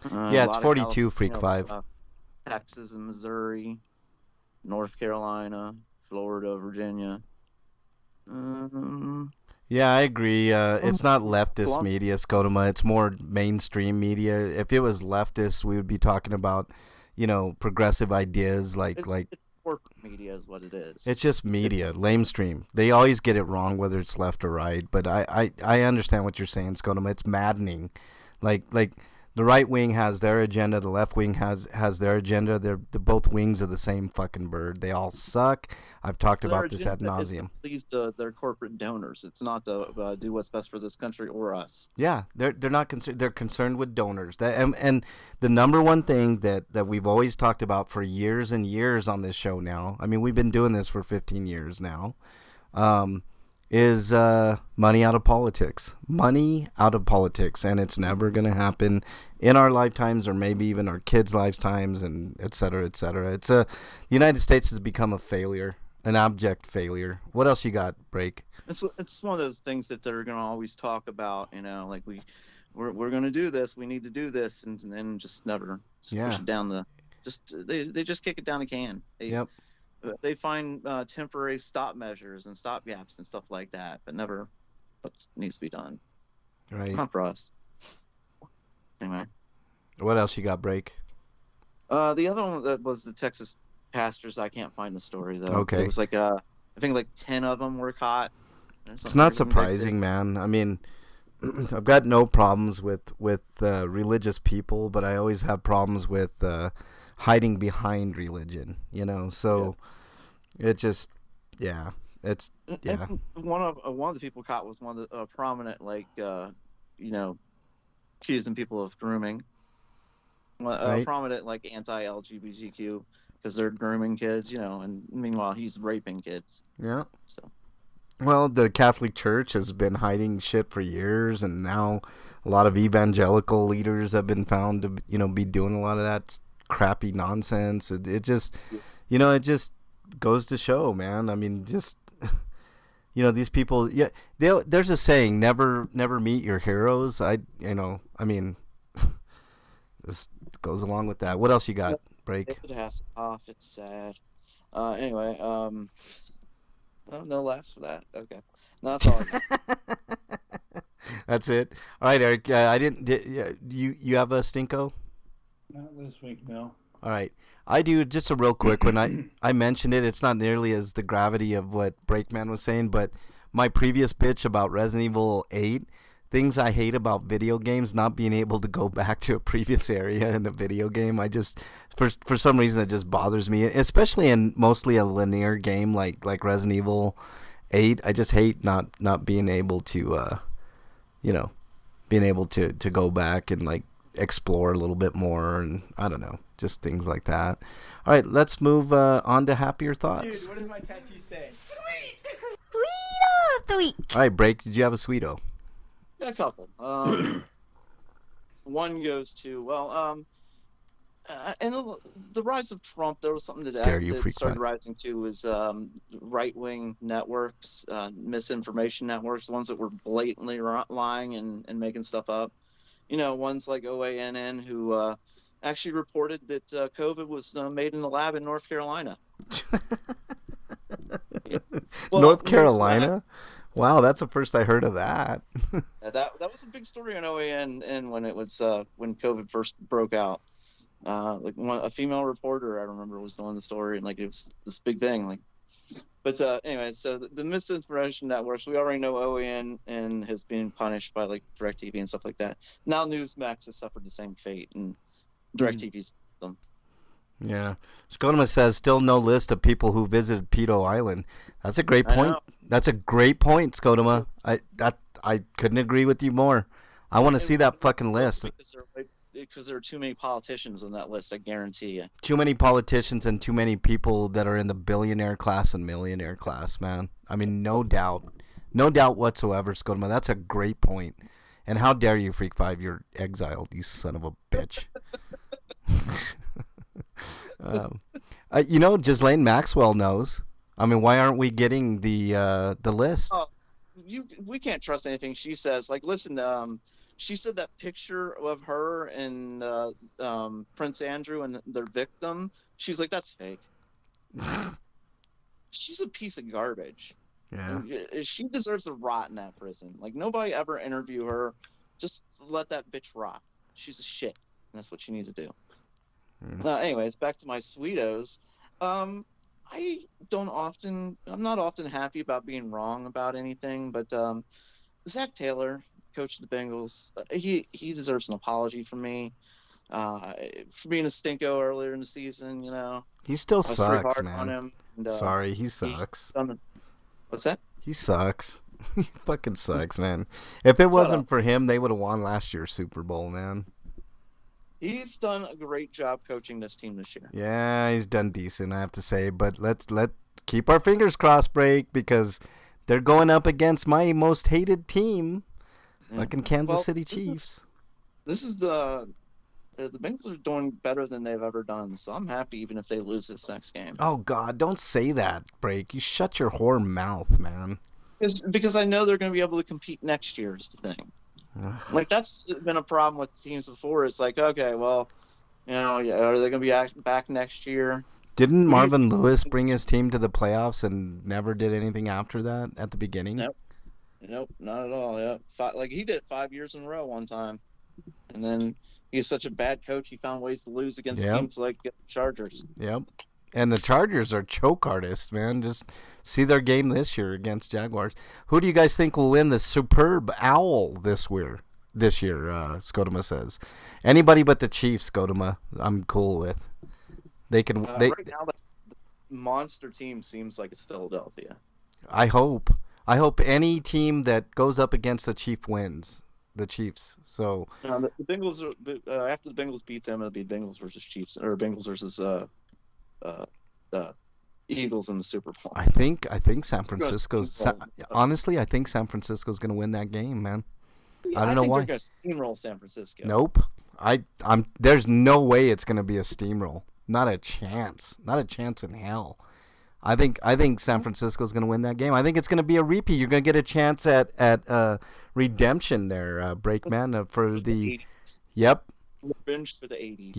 It's 42, Freak 5. Texas and Missouri, North Carolina, Florida, Virginia. Yeah, I agree. It's not leftist media, Skodoma. It's more mainstream media. If it was leftist, we would be talking about, progressive ideas like corporate media is what it is. It's just media, lamestream. They always get it wrong, whether it's left or right. But I understand what you're saying, Skodoma. It's maddening, like The right wing has their agenda. The left wing has their agenda. They're both wings of the same fucking bird. They all suck. I've talked about this ad nauseum. Please their corporate donors. It's not to do what's best for this country or us. Yeah, they're not concerned. They're concerned with donors. And the number one thing that we've always talked about for years and years on this show now. I mean, we've been doing this for 15 years now. Is money out of politics. Money out of politics, and it's never going to happen in our lifetimes, or maybe even our kids' lifetimes, and et cetera, et cetera. The United States has become a failure, an abject failure. What else you got, Break? It's one of those things that they're going to always talk about, like we're going to do this, we need to do this, and then just never push it down they just kick it down the can. Yep. They find temporary stop measures and stop gaps and stuff like that, but never what needs to be done. Right. Not for us. Anyway. What else you got, Break? The other one that was the Texas pastors. I can't find the story though. Okay. It was like I think like 10 of them were caught. It's not surprising, man. I mean, I've got no problems with religious people, but I always have problems with hiding behind religion. So. Yeah. It just, it's And one of the people caught was one of the prominent, accusing people of grooming. Right. Prominent, anti-LGBTQ, because they're grooming kids, and meanwhile he's raping kids. Yeah. So. Well, the Catholic Church has been hiding shit for years, and now a lot of evangelical leaders have been found to, be doing a lot of that crappy nonsense. It just, it just goes to show, man. I mean, just these people. Yeah, there's a saying: never meet your heroes. This goes along with that. What else you got, Break? It has off. It's sad. Anyway, no laughs for that. Okay, no, that's all. That's it. All right, Eric. I didn't. You have a stinko? Not this week, no. All right. I do. Just a real quick, when I mentioned it, it's not nearly as the gravity of what Breakman was saying, but my previous bitch about Resident Evil 8, things I hate about video games, not being able to go back to a previous area in a video game. I just, for some reason, it just bothers me, especially in mostly a linear game like Resident Evil 8. I just hate not being able to, being able to go back and explore a little bit more, and I don't know, just things like that. All right, let's move on to happier thoughts. Dude, what does my tattoo say? Sweet! Sweeto of the week. All right, Break, did you have a sweeto? Yeah, a couple. One goes to and the rise of Trump. There was something that started rising too, was right-wing networks, misinformation networks, the ones that were blatantly lying and making stuff up. Ones like OANN who actually reported that COVID was made in a lab in North Carolina. Well, North Carolina? Wow, that's the first I heard of that. that was a big story on OANN when it was when COVID first broke out. A female reporter, I remember, was telling the story, and it was this big thing. But anyway, so the misinformation networks, we already know OAN has been punished by DirecTV and stuff like that. Now Newsmax has suffered the same fate, and DirecTV's them. Yeah. Skodoma says, still no list of people who visited Pedo Island. That's a great point. That's a great point, Skodoma. I couldn't agree with you more. I want to see that fucking list. Because there are too many politicians on that list, I guarantee you. Too many politicians and too many people that are in the billionaire class and millionaire class, man. I mean, no doubt whatsoever, Skodoma. That's a great point. And how dare you, Freak 5? You're exiled, you son of a bitch. Ghislaine Maxwell knows. I mean, why aren't we getting the list? We can't trust anything she says. Listen, she said that picture of her and Prince Andrew and their victim. She's like, that's fake. She's a piece of garbage. Yeah. She deserves to rot in that prison. Nobody ever interview her. Just let that bitch rot. She's a shit. And that's what she needs to do. Anyways, back to my sweetos. I'm not often happy about being wrong about anything, but Zach Taylor coach of the Bengals. He deserves an apology from me for being a stinko earlier in the season. You know, he still I was pretty sucks, hard man. on him. And, Sorry, he sucks. What's that? He sucks. He fucking sucks, man. If it wasn't for him, they would have won last year's Super Bowl, man. He's done a great job coaching this team this year. Yeah, he's done decent, I have to say. But let's keep our fingers crossed, Break, because they're going up against my most hated team, fucking Kansas City Chiefs. This is the Bengals are doing better than they've ever done, so I'm happy even if they lose this next game. Oh God, don't say that, Break. You shut your whore mouth, man. Because I know they're going to be able to compete next year is the thing. Like, that's been a problem with teams before. It's like, okay, well, you know, are they going to be back next year? Didn't Marvin Lewis bring his team to the playoffs and never did anything after that at the beginning? Nope, not at all. Yeah, like he did 5 years in a row one time, and then he's such a bad coach. He found ways to lose against teams like the Chargers. Yep, and the Chargers are choke artists, man. Just see their game this year against Jaguars. Who do you guys think will win the Superb Owl this year? Scotoma says. Anybody but the Chiefs, Scotoma, I'm cool with. They can. Right now, the monster team seems like it's Philadelphia. I hope any team that goes up against the Chiefs wins. The Chiefs. So the Bengals are after the Bengals beat them, it'll be Bengals versus Chiefs or Bengals versus Eagles in the Super Bowl. I think San Francisco's. Honestly, I think San Francisco's going to win that game, man. Yeah, I don't know why. They're going to steamroll San Francisco. Nope. I'm. There's no way it's going to be a steamroll. Not a chance. Not a chance in hell. I think San Francisco's going to win that game. I think it's going to be a repeat. You're going to get a chance at redemption there, Breakman, for the 80s. Yep. Revenge for the 80s.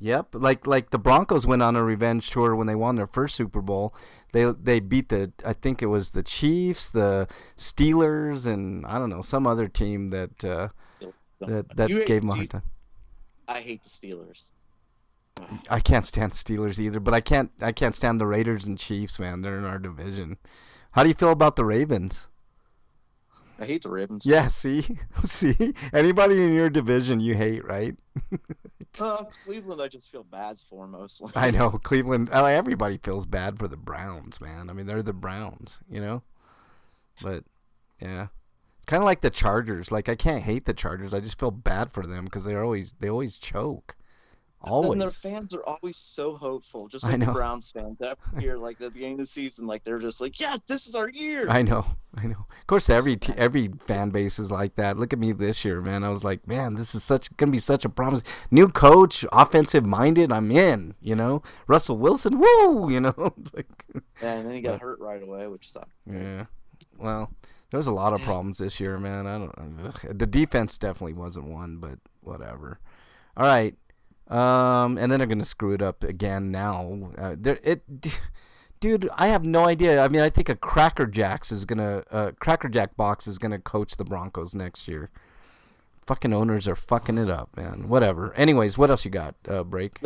Yep. Like the Broncos went on a revenge tour when they won their first Super Bowl. They beat I think it was the Chiefs, the Steelers, and I don't know, some other team that gave them a hard time. I hate the Steelers. I can't stand the Steelers either, but I can't stand the Raiders and Chiefs, man. They're in our division. How do you feel about the Ravens? I hate the Ravens. Yeah, see? Anybody in your division you hate, right? Cleveland, I just feel bad for mostly. I know, Cleveland. Everybody feels bad for the Browns, man. I mean, they're the Browns, you know? But, yeah. It's kind of like the Chargers. Like, I can't hate the Chargers. I just feel bad for them because they always choke. Always. And their fans are always so hopeful, just like the Browns fans every year, like at the beginning of the season, like they're just like, yes, this is our year. I know. Of course, every fan base is like that. Look at me this year, man. I was like, man, this is gonna be such a promise. New coach, offensive minded. I'm in. You know, Russell Wilson. Woo. You know, and then he got hurt right away, which sucked. Yeah. Well, there's a lot of problems this year, man. The defense definitely wasn't one, but whatever. All right. And then they're gonna screw it up again now. Dude, I have no idea. I mean, I think a Cracker Jack box is gonna coach the Broncos next year. Fucking owners are fucking it up, man. Whatever. Anyways, what else you got? Break.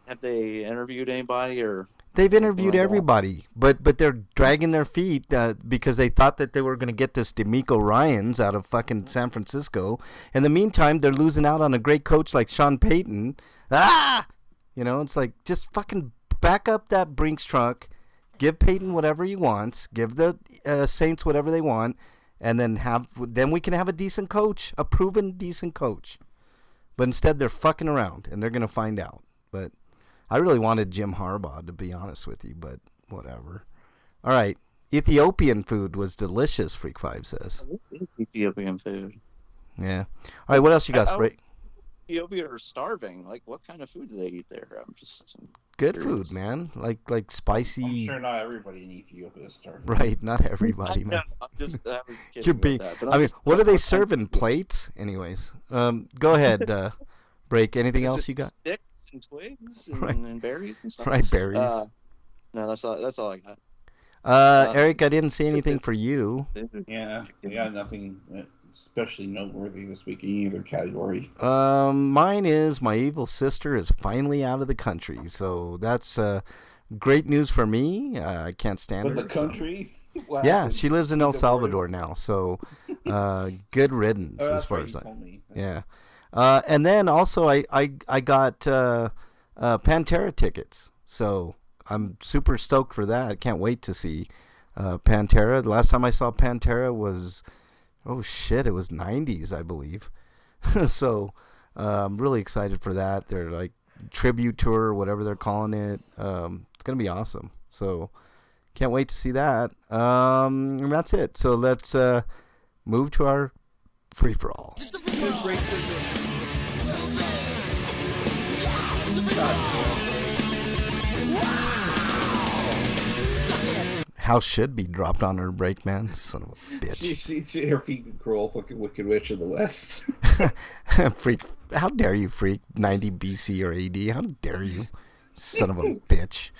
Have they interviewed anybody or? They've interviewed everybody, but they're dragging their feet because they thought that they were going to get this DeMeco Ryans out of fucking San Francisco. In the meantime, they're losing out on a great coach like Sean Payton. You know, it's like, just fucking back up that Brinks truck, give Payton whatever he wants, give the Saints whatever they want, and then we can have a decent coach, a proven decent coach. But instead, they're fucking around, and they're going to find out. But I really wanted Jim Harbaugh, to be honest with you, but whatever. All right. Ethiopian food was delicious, Freak 5 says. Ethiopian food. Yeah. All right, what else you got, Spray? Ethiopia are starving. Like, what kind of food do they eat there? I'm just good curious. Food, man. Like spicy. I'm sure not everybody in Ethiopia is starving. Right, not everybody, man. I was kidding. You're being. I mean, what are they serving? Plates? Anyways, go ahead. Break. Anything else you got? Sticks and twigs and berries and stuff. Right, berries. No, that's all I got. Eric, I didn't see anything for you. Yeah, nothing especially noteworthy this week in either category. Mine is my evil sister is finally out of the country, so that's great news for me. I can't stand her. But the country? So. Yeah, she lives in El Salvador now, so Good riddance Oh, as that's far right. as You I. told me. Yeah. And then also I got Pantera tickets, so I'm super stoked for that. I can't wait to see Pantera. The last time I saw Pantera was, oh shit, it was 90s, I believe. So I'm really excited for that. They're like tribute tour or whatever they're calling it. It's gonna be awesome. So can't wait to see that. And that's it. So let's move to our free for all. House should be dropped on her break, man. Son of a bitch. Her feet can crawl like a wicked witch of the west. Freak. How dare you, freak? 90 BC or AD. How dare you? Son of a bitch.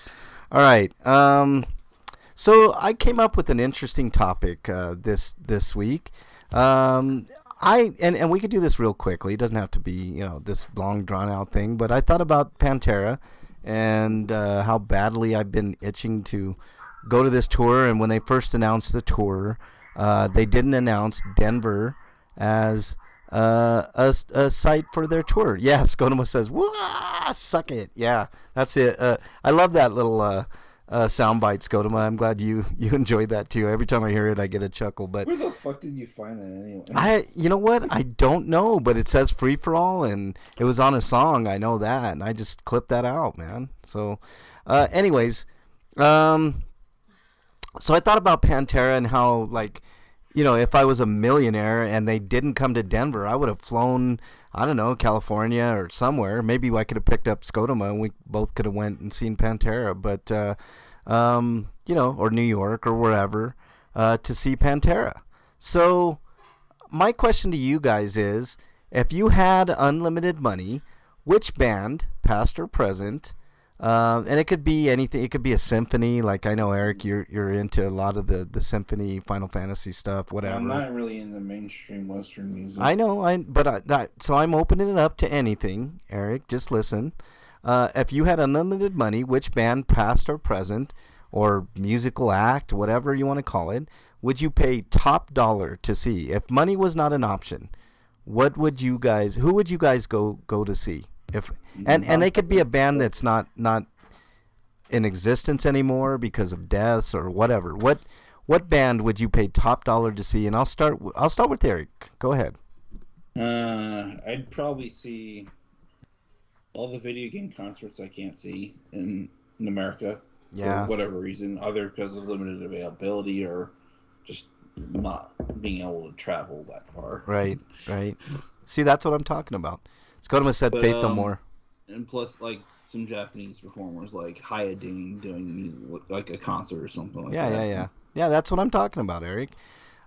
All right. So I came up with an interesting topic this week. And we could do this real quickly. It doesn't have to be, this long drawn out thing. But I thought about Pantera and how badly I've been itching to go to this tour. And when they first announced the tour, they didn't announce Denver as a site for their tour. Yeah, Skodoma says, "Wah, suck it." Yeah, that's it. I love that little soundbite, Skodoma. I'm glad you enjoyed that too. Every time I hear it, I get a chuckle. But where the fuck did you find that anyway? You know what? I don't know, but it says free for all, and it was on a song. I know that, and I just clipped that out, man. So, anyways, so I thought about Pantera and how, like, if I was a millionaire and they didn't come to Denver, I would have flown, I don't know, California or somewhere. Maybe I could have picked up Skodoma and we both could have went and seen Pantera, but, or New York or wherever, to see Pantera. So my question to you guys is, if you had unlimited money, which band, past or present, and it could be anything. It could be a symphony. Like, I know, Eric, you're into a lot of the symphony, Final Fantasy stuff, whatever. I'm not really in the mainstream Western music. I know, so I'm opening it up to anything, Eric. Just listen. If you had unlimited money, which band, past or present, or musical act, whatever you want to call it, would you pay top dollar to see? If money was not an option, who would you guys go to see? And they could be a band that's not in existence anymore because of deaths or whatever. What band would you pay top dollar to see? And I'll start with Eric. Go ahead. I'd probably see all the video game concerts I can't see in America. Yeah. For whatever reason, either because of limited availability or just not being able to travel that far. Right. See, that's what I'm talking about. Skodoma said Faith No More. And plus, like, some Japanese performers, like Hayadane, doing music, like a concert or something like that. Yeah, that's what I'm talking about, Eric.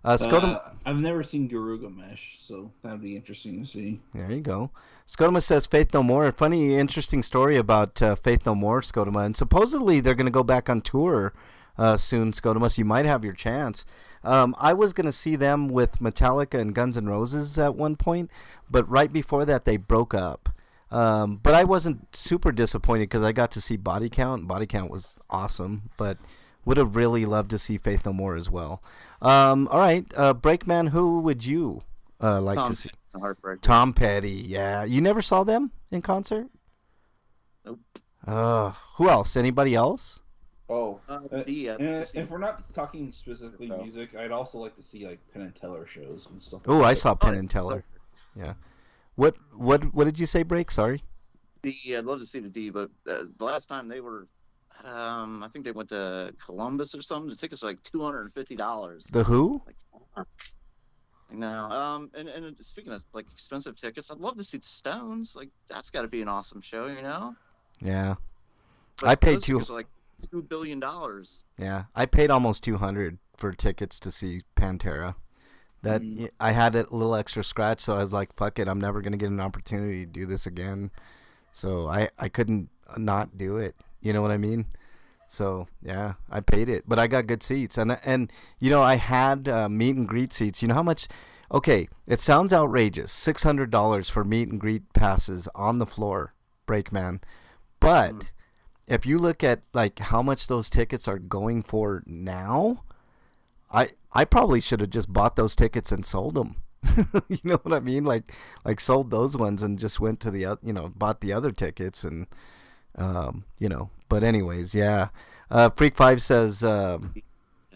Skodoma... I've never seen Garugamesh, so that'd be interesting to see. There you go. Skodoma says Faith No More. A funny, interesting story about Faith No More, Skodoma. And supposedly they're going to go back on tour soon, Skodoma, so you might have your chance. I was going to see them with Metallica and Guns N' Roses at one point, but right before that they broke up. But I wasn't super disappointed because I got to see Body Count. Body Count was awesome, but would have really loved to see Faith No More as well. All right, Breakman, who would you like to see? Tom Petty, yeah. You never saw them in concert? Nope. Who else? Anybody else? Oh, if we're not talking specifically music, I'd also like to see like Penn and Teller shows and stuff. Oh, I saw Penn and Teller. Yeah. What did you say, Break? Sorry. I'd love to see the D, but the last time they were, I think they went to Columbus or something. The tickets were like $250. The who? No. And speaking of like expensive tickets, I'd love to see the Stones. Like, that's got to be an awesome show, Yeah. But I paid like $2 billion. Yeah, I paid almost $200 for tickets to see Pantera. That I had a little extra scratch, so I was like, "Fuck it, I'm never gonna get an opportunity to do this again." So I couldn't not do it. You know what I mean? So yeah, I paid it, but I got good seats, and I had meet and greet seats. You know how much? Okay, it sounds outrageous, $600 for meet and greet passes on the floor, Breakman, but if you look at like how much those tickets are going for now, I probably should have just bought those tickets and sold them. You know what I mean? Like sold those ones and just went to the bought the other tickets and But anyways, yeah. Freak 5 says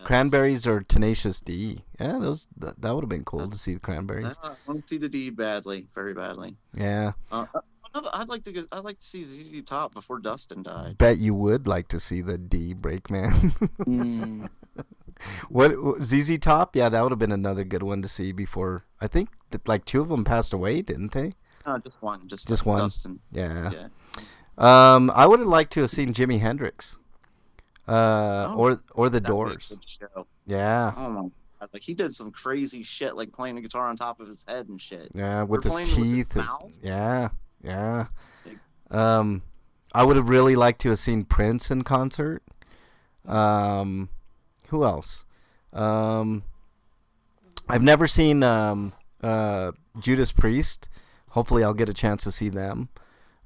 Cranberries or Tenacious D. Yeah, that would have been cool to see the Cranberries. I want to see the D badly, very badly. Yeah. I'd like to see ZZ Top before Dustin died. Bet you would like to see the D Breakman. What ZZ Top? Yeah, that would have been another good one to see before. I think that like 2 of them passed away, didn't they? Just one. Just one. Dustin. Yeah. I would have liked to have seen Jimi Hendrix. Or the Doors. Yeah. Oh my God. Like he did some crazy shit, like playing the guitar on top of his head and shit. Yeah, with his teeth. Yeah. Like, I would have really liked to have seen Prince in concert. Who else? I've never seen Judas Priest. Hopefully, I'll get a chance to see them.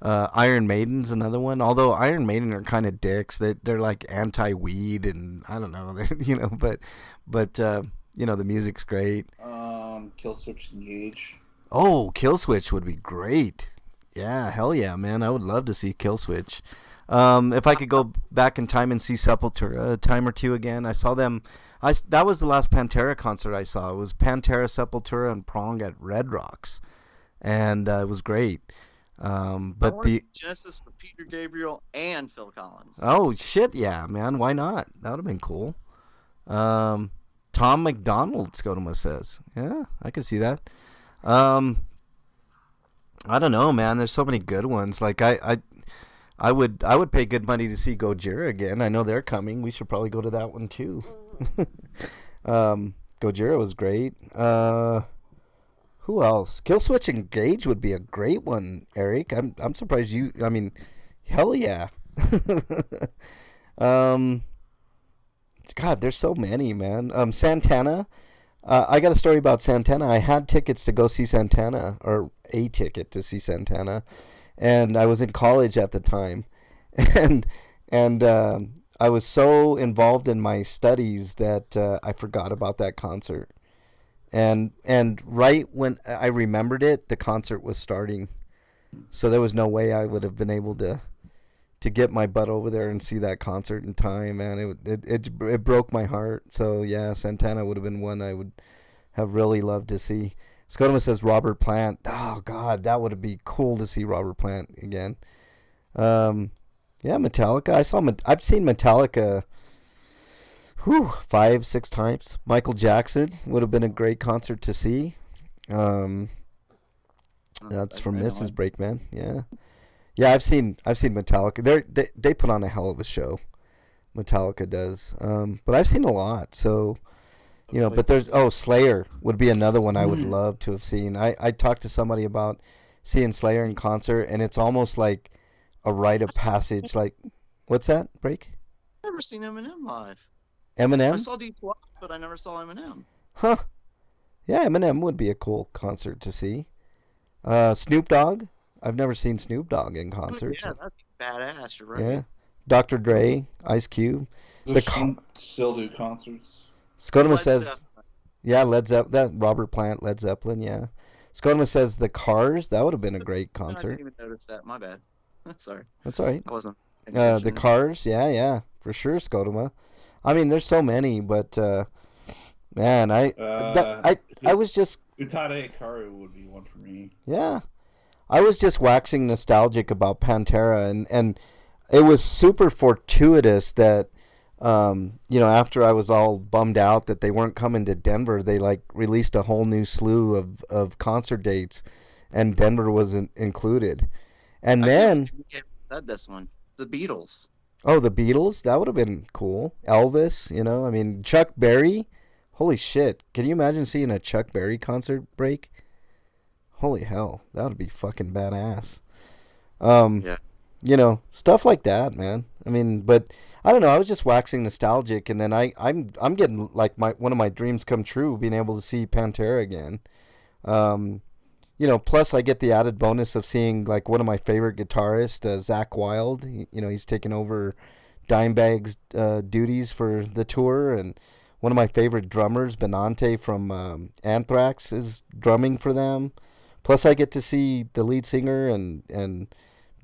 Iron Maiden's another one. Although Iron Maiden are kind of dicks. They're like anti-weed and I don't know. But the music's great. Killswitch Engage. Oh, Killswitch would be great. Yeah, hell yeah, man. I would love to see Killswitch. If I could go back in time and see Sepultura a time or two again. I saw them. That was the last Pantera concert I saw. It was Pantera, Sepultura, and Prong at Red Rocks, and it was great. But the Genesis for Peter Gabriel and Phil Collins. Oh shit, yeah, man. Why not? That would have been cool. Tom McDonald, Scotoma says. Yeah, I could see that. I don't know, man. There's so many good ones. Like I would pay good money to see Gojira again. I know they're coming. We should probably go to that one too. Gojira was great. Who else? Killswitch Engage would be a great one, Eric. I'm surprised you. I mean, hell yeah. God, there's so many, man. Santana. I got a story about Santana. I had tickets to go see Santana, or a ticket to see Santana, and I was in college at the time, and I was so involved in my studies that I forgot about that concert, and right when I remembered it, the concert was starting, so there was no way I would have been able to get my butt over there and see that concert in time, man. It broke my heart. So yeah, Santana would have been one I would have really loved to see. Scotoma says Robert Plant. Oh God, that would be cool to see Robert Plant again. Yeah, Metallica. I've seen Metallica 5-6 times. Michael Jackson would have been a great concert to see. That's from Mrs. Breakman. Yeah. Yeah, I've seen Metallica. They put on a hell of a show. Metallica does. But I've seen a lot. So, but there's Slayer would be another one I would love to have seen. I talked to somebody about seeing Slayer in concert, and it's almost like a rite of passage. Like, what's that, Break? I've never seen Eminem live. Eminem? I saw D12, but I never saw Eminem. Huh. Yeah, Eminem would be a cool concert to see. Snoop Dogg? I've never seen Snoop Dogg in concert. Yeah, that'd be badass. You're right. Yeah. Dr. Dre, Ice Cube. Still do concerts. Scotoma says, yeah, Led Zeppelin. That Robert Plant, Led Zeppelin, yeah. Scotoma says the Cars. That would have been a great concert. I didn't even notice that. My bad. Sorry. That's all right. I wasn't. The Cars, yeah, for sure, Scotoma. I mean, there's so many, but man, I was just. Utada Hikaru would be one for me. Yeah. I was just waxing nostalgic about Pantera, and it was super fortuitous that, after I was all bummed out that they weren't coming to Denver, they released a whole new slew of concert dates, and Denver wasn't included. And then said this one, the Beatles. Oh, the Beatles? That would have been cool. Elvis, I mean, Chuck Berry. Holy shit! Can you imagine seeing a Chuck Berry concert, Break? Holy hell, that would be fucking badass. Yeah. Stuff like that, man. I mean, but I don't know. I was just waxing nostalgic, and then I'm getting like one of my dreams come true, being able to see Pantera again. Plus I get the added bonus of seeing like one of my favorite guitarists, Zakk Wylde. He's taken over Dimebag's duties for the tour, and one of my favorite drummers, Benante from Anthrax, is drumming for them. Plus, I get to see the lead singer and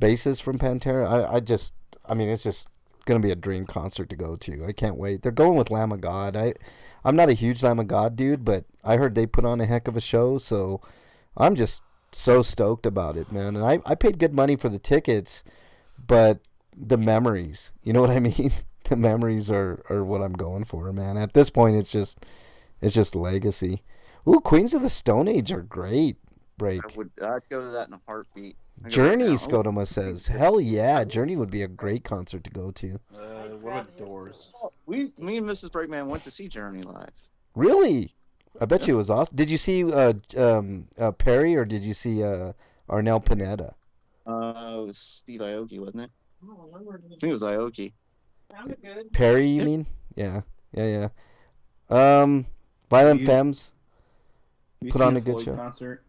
bassist from Pantera. I mean, it's just gonna be a dream concert to go to. I can't wait. They're going with Lamb of God. I'm not a huge Lamb of God dude, but I heard they put on a heck of a show, so I'm just so stoked about it, man. And I paid good money for the tickets, but the memories, you know what I mean? The memories are what I'm going for, man. At this point, it's just legacy. Ooh, Queens of the Stone Age are great. Break. I'd go to that in a heartbreak. Journey, Scotoma says. Hell yeah, Journey would be a great concert to go to. What about Doors? Me and Mrs. Breakman went to see Journey live. Really? I bet you it was awesome. Did you see Perry or did you see Arnel Pineda? It was Steve Aoki, wasn't it? I think it was Aoki. Sounded good. Perry, you mean? Yeah. Violent Femmes put on a good show. Concert?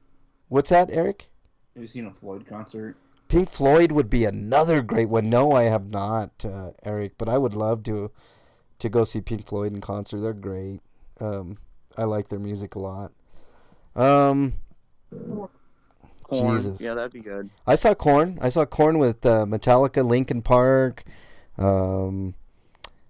What's that, Eric? Have you seen a Floyd concert? Pink Floyd would be another great one. No, I have not, Eric, but I would love to go see Pink Floyd in concert. They're great. I like their music a lot. Korn. Jesus. Yeah, that'd be good. I saw Korn. With Metallica, Linkin Park,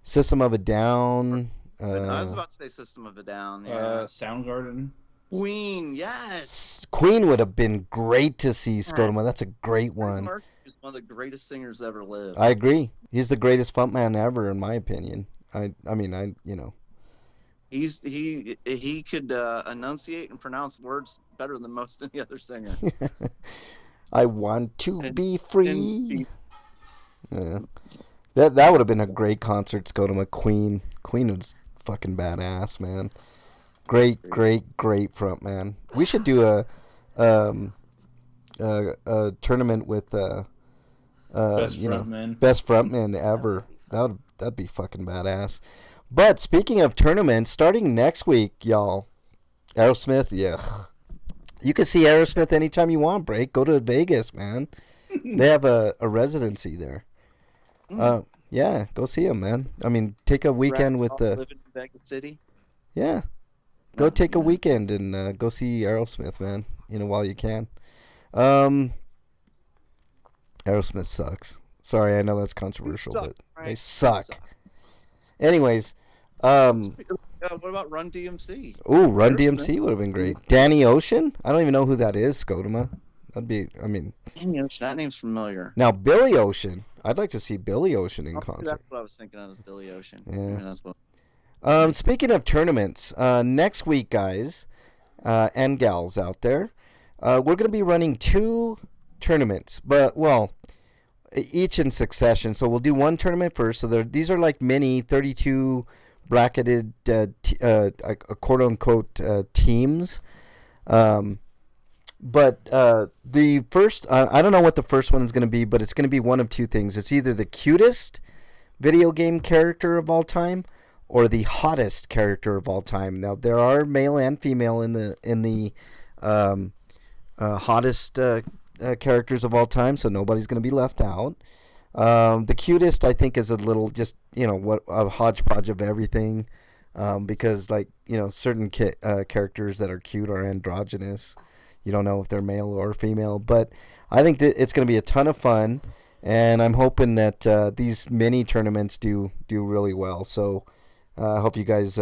System of a Down. I was about to say System of a Down. Yeah. Soundgarden. Queen, yes. Queen would have been great to see, Scotoma. That's a great one. Mark is one of the greatest singers ever lived. I agree. He's the greatest frontman ever, in my opinion. I mean, you know. He could enunciate and pronounce words better than most any other singer. I want to be free. Yeah. That would have been a great concert, Scotoma. Queen was fucking badass, man. Great front man. We should do a tournament with best frontman ever. That'd be fucking badass. But speaking of tournaments, starting next week, y'all, Aerosmith, yeah, you can see Aerosmith anytime you want. Break, go to Vegas, man. They have a residency there. Yeah, go see them, man. I mean, take a weekend with the. Live in Vegas City. Yeah. Go take a weekend and go see Aerosmith, man. You know, while you can. Aerosmith sucks. Sorry, I know that's controversial, but they suck. Anyways, what about Run DMC? Ooh, Run DMC would have been great. Danny Ocean? I don't even know who that is, Scotoma. Danny Ocean, that name's familiar. Now, Billy Ocean. I'd like to see Billy Ocean in concert. That's what I was thinking of, is Billy Ocean. Yeah. I mean, that's what... Speaking of tournaments, next week, guys and gals out there, we're going to be running 2 tournaments, but, well, each in succession. So we'll do one tournament first. So these are like mini 32 bracketed, quote-unquote, teams. But the first, I don't know what the first one is going to be, but it's going to be one of 2 things. It's either the cutest video game character of all time or the hottest character of all time. Now, there are male and female in the hottest characters of all time, so nobody's going to be left out. The cutest, I think, is a little just, a hodgepodge of everything, because, like, certain characters that are cute are androgynous. You don't know if they're male or female, but I think that it's going to be a ton of fun, and I'm hoping that these mini tournaments do really well. So I hope you guys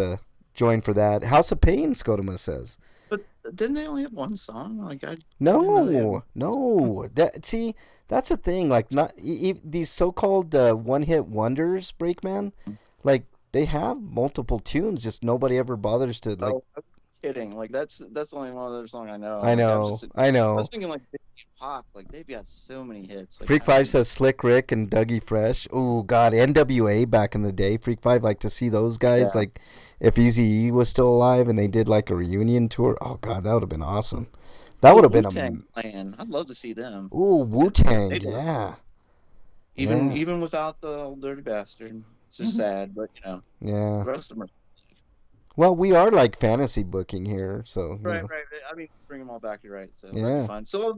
join for that. House of Pain, Scotoma says. But didn't they only have one song? No. That's the thing. Like, not these so-called one-hit wonders, Breakman. Like, they have multiple tunes. Just nobody ever bothers to like. Oh, I'm kidding. Like, that's only one other song I know. I know. I was thinking like Biggie and Pac. Like, they've got so many hits. Like, Freak 5 says Slick Rick and Dougie Fresh. Oh God, NWA back in the day. Freak 5, like, to see those guys. Yeah. Like, if Eazy-E was still alive and they did like a reunion tour. Oh God, that would have been awesome. That would have been a. I'd love to see them. Ooh, Wu-Tang, yeah. Even without the old dirty bastard. It's just sad, but Yeah. The rest of them are. Well, we are like fantasy booking here, so. Right. I mean, bring them all back. You're right. So yeah. Fine. So,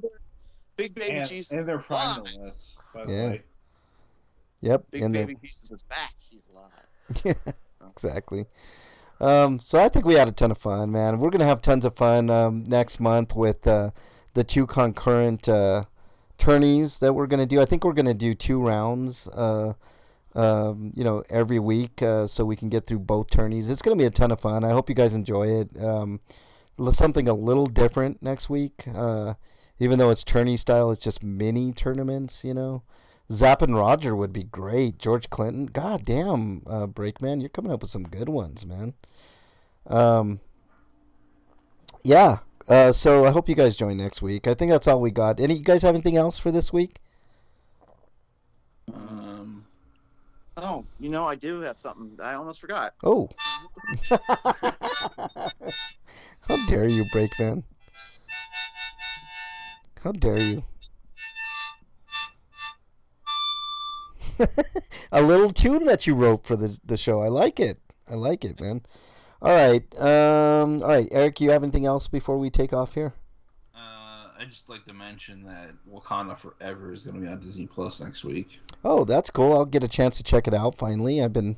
Big Baby Jesus. And they're finalists, by the way. Yep. Big Baby Jesus is back. He's alive. Yeah, exactly. So I think we had a ton of fun, man. We're gonna have tons of fun next month with the two concurrent tourneys that we're gonna do. I think we're gonna do 2 rounds, every week, so we can get through both tourneys. It's gonna be a ton of fun. I hope you guys enjoy it. Something a little different next week. Even though it's tourney style, it's just mini tournaments. Zapp and Roger would be great. George Clinton. God damn, Breakman, you're coming up with some good ones, man. Yeah. So I hope you guys join next week. I think that's all we got. You guys have anything else for this week? Oh, I do have something. I almost forgot. Oh. How dare you, Breakman? How dare you? A little tune that you wrote for the show. I like it. I like it, man. All right. Eric, you have anything else before we take off here? I'd just like to mention that Wakanda Forever is going to be on Disney Plus next week. Oh, that's cool. I'll get a chance to check it out finally. I've been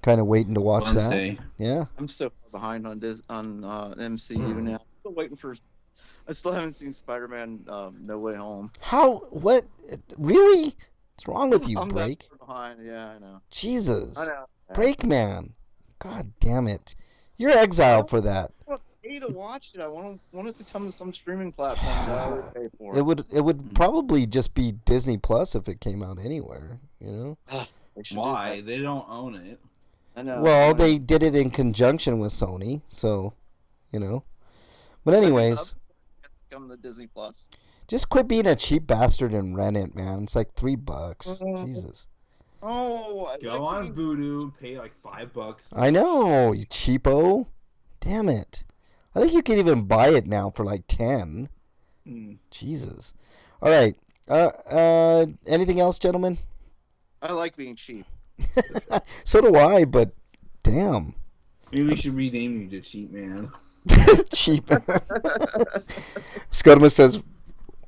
kind of waiting to watch Wednesday. that. Yeah. I'm so far behind on MCU now. I'm still waiting for. I still haven't seen Spider-Man No Way Home. How? What? Really? What's wrong with you, I'm Break? that far behind. Yeah, I know. Jesus. I know. Break, man. God damn it. You're exiled for that. I don't pay to watch it. I want it to come to some streaming platform that I would pay for. It would probably just be Disney Plus if it came out anywhere, Why? They don't own it. I know. Well, they did it in conjunction with Sony, so, But anyways, come to Disney Plus. just quit being a cheap bastard and rent it, man. It's like $3. Jesus. Oh, Go on Vudu, pay like $5. I know, you cheapo. Damn it. I think you can even buy it now for like 10. Jesus. All right. Anything else, gentlemen? I like being cheap. So do I, but damn. Maybe we should rename you to Cheap Man. Cheap. Scotoma says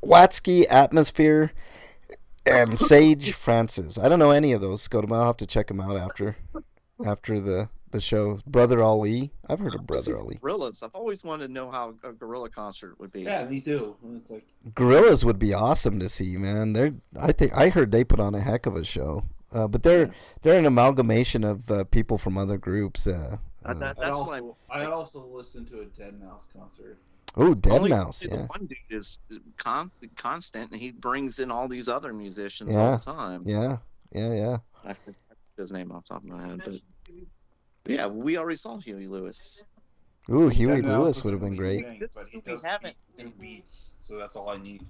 Watsky, Atmosphere, and Sage Francis. I don't know any of those, Scotoma. I'll have to check them out after the show. Brother Ali. I've heard of Brother Ali. Gorillas. I've always wanted to know how a gorilla concert would be. Yeah, me too. It's like Gorillas would be awesome to see, man. I heard they put on a heck of a show. But they're an amalgamation of people from other groups. I also listened to a Dead Mouse concert. Oh, Dead Mouse, yeah. The one dude is constant, and he brings in all these other musicians all the time. Yeah. I forget his name off the top of my head, but yeah, we already saw Huey Lewis. Ooh, Huey Lewis would have been great. But he does beats, so that's all I need.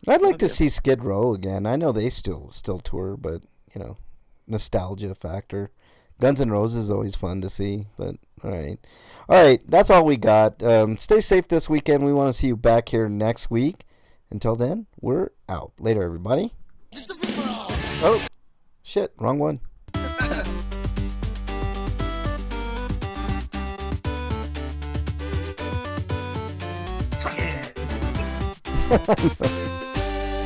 I'd like to see Skid Row again. I know they still tour, but nostalgia factor. Guns N' Roses is always fun to see, but all right, that's all we got. Stay safe this weekend. We want to see you back here next week. Until then, we're out. Later, everybody. Oh, shit, wrong one.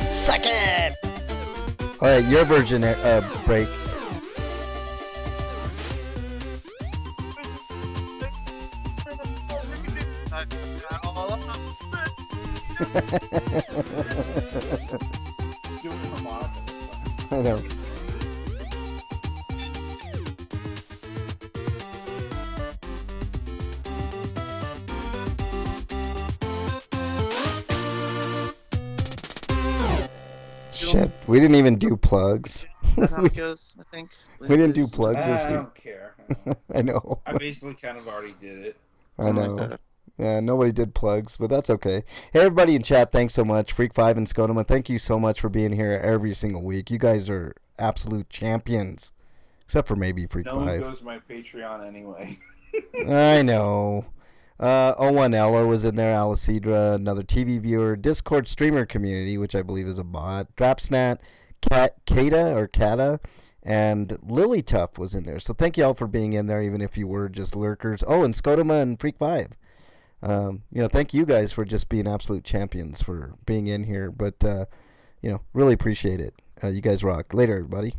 Suck it! All right, your version, Break. I know. Shit, we didn't even do plugs. That's how it goes, I think. We didn't do plugs this I week. don't care. I know. I basically kind of already did it. I know. Yeah, nobody did plugs, but that's okay. Hey, everybody in chat, thanks so much. Freak5 and Scotoma, thank you so much for being here every single week. You guys are absolute champions, except for maybe Freak5. No one goes to my Patreon anyway. I know. O1Ella was in there, Alicidra, another TV viewer, Discord streamer community, which I believe is a bot, Drapsnat, Kata, and Lily Tuff was in there. So thank you all for being in there, even if you were just lurkers. Oh, and Scotoma and Freak5. Thank you guys for just being absolute champions for being in here. But, really appreciate it. You guys rock. Later, everybody.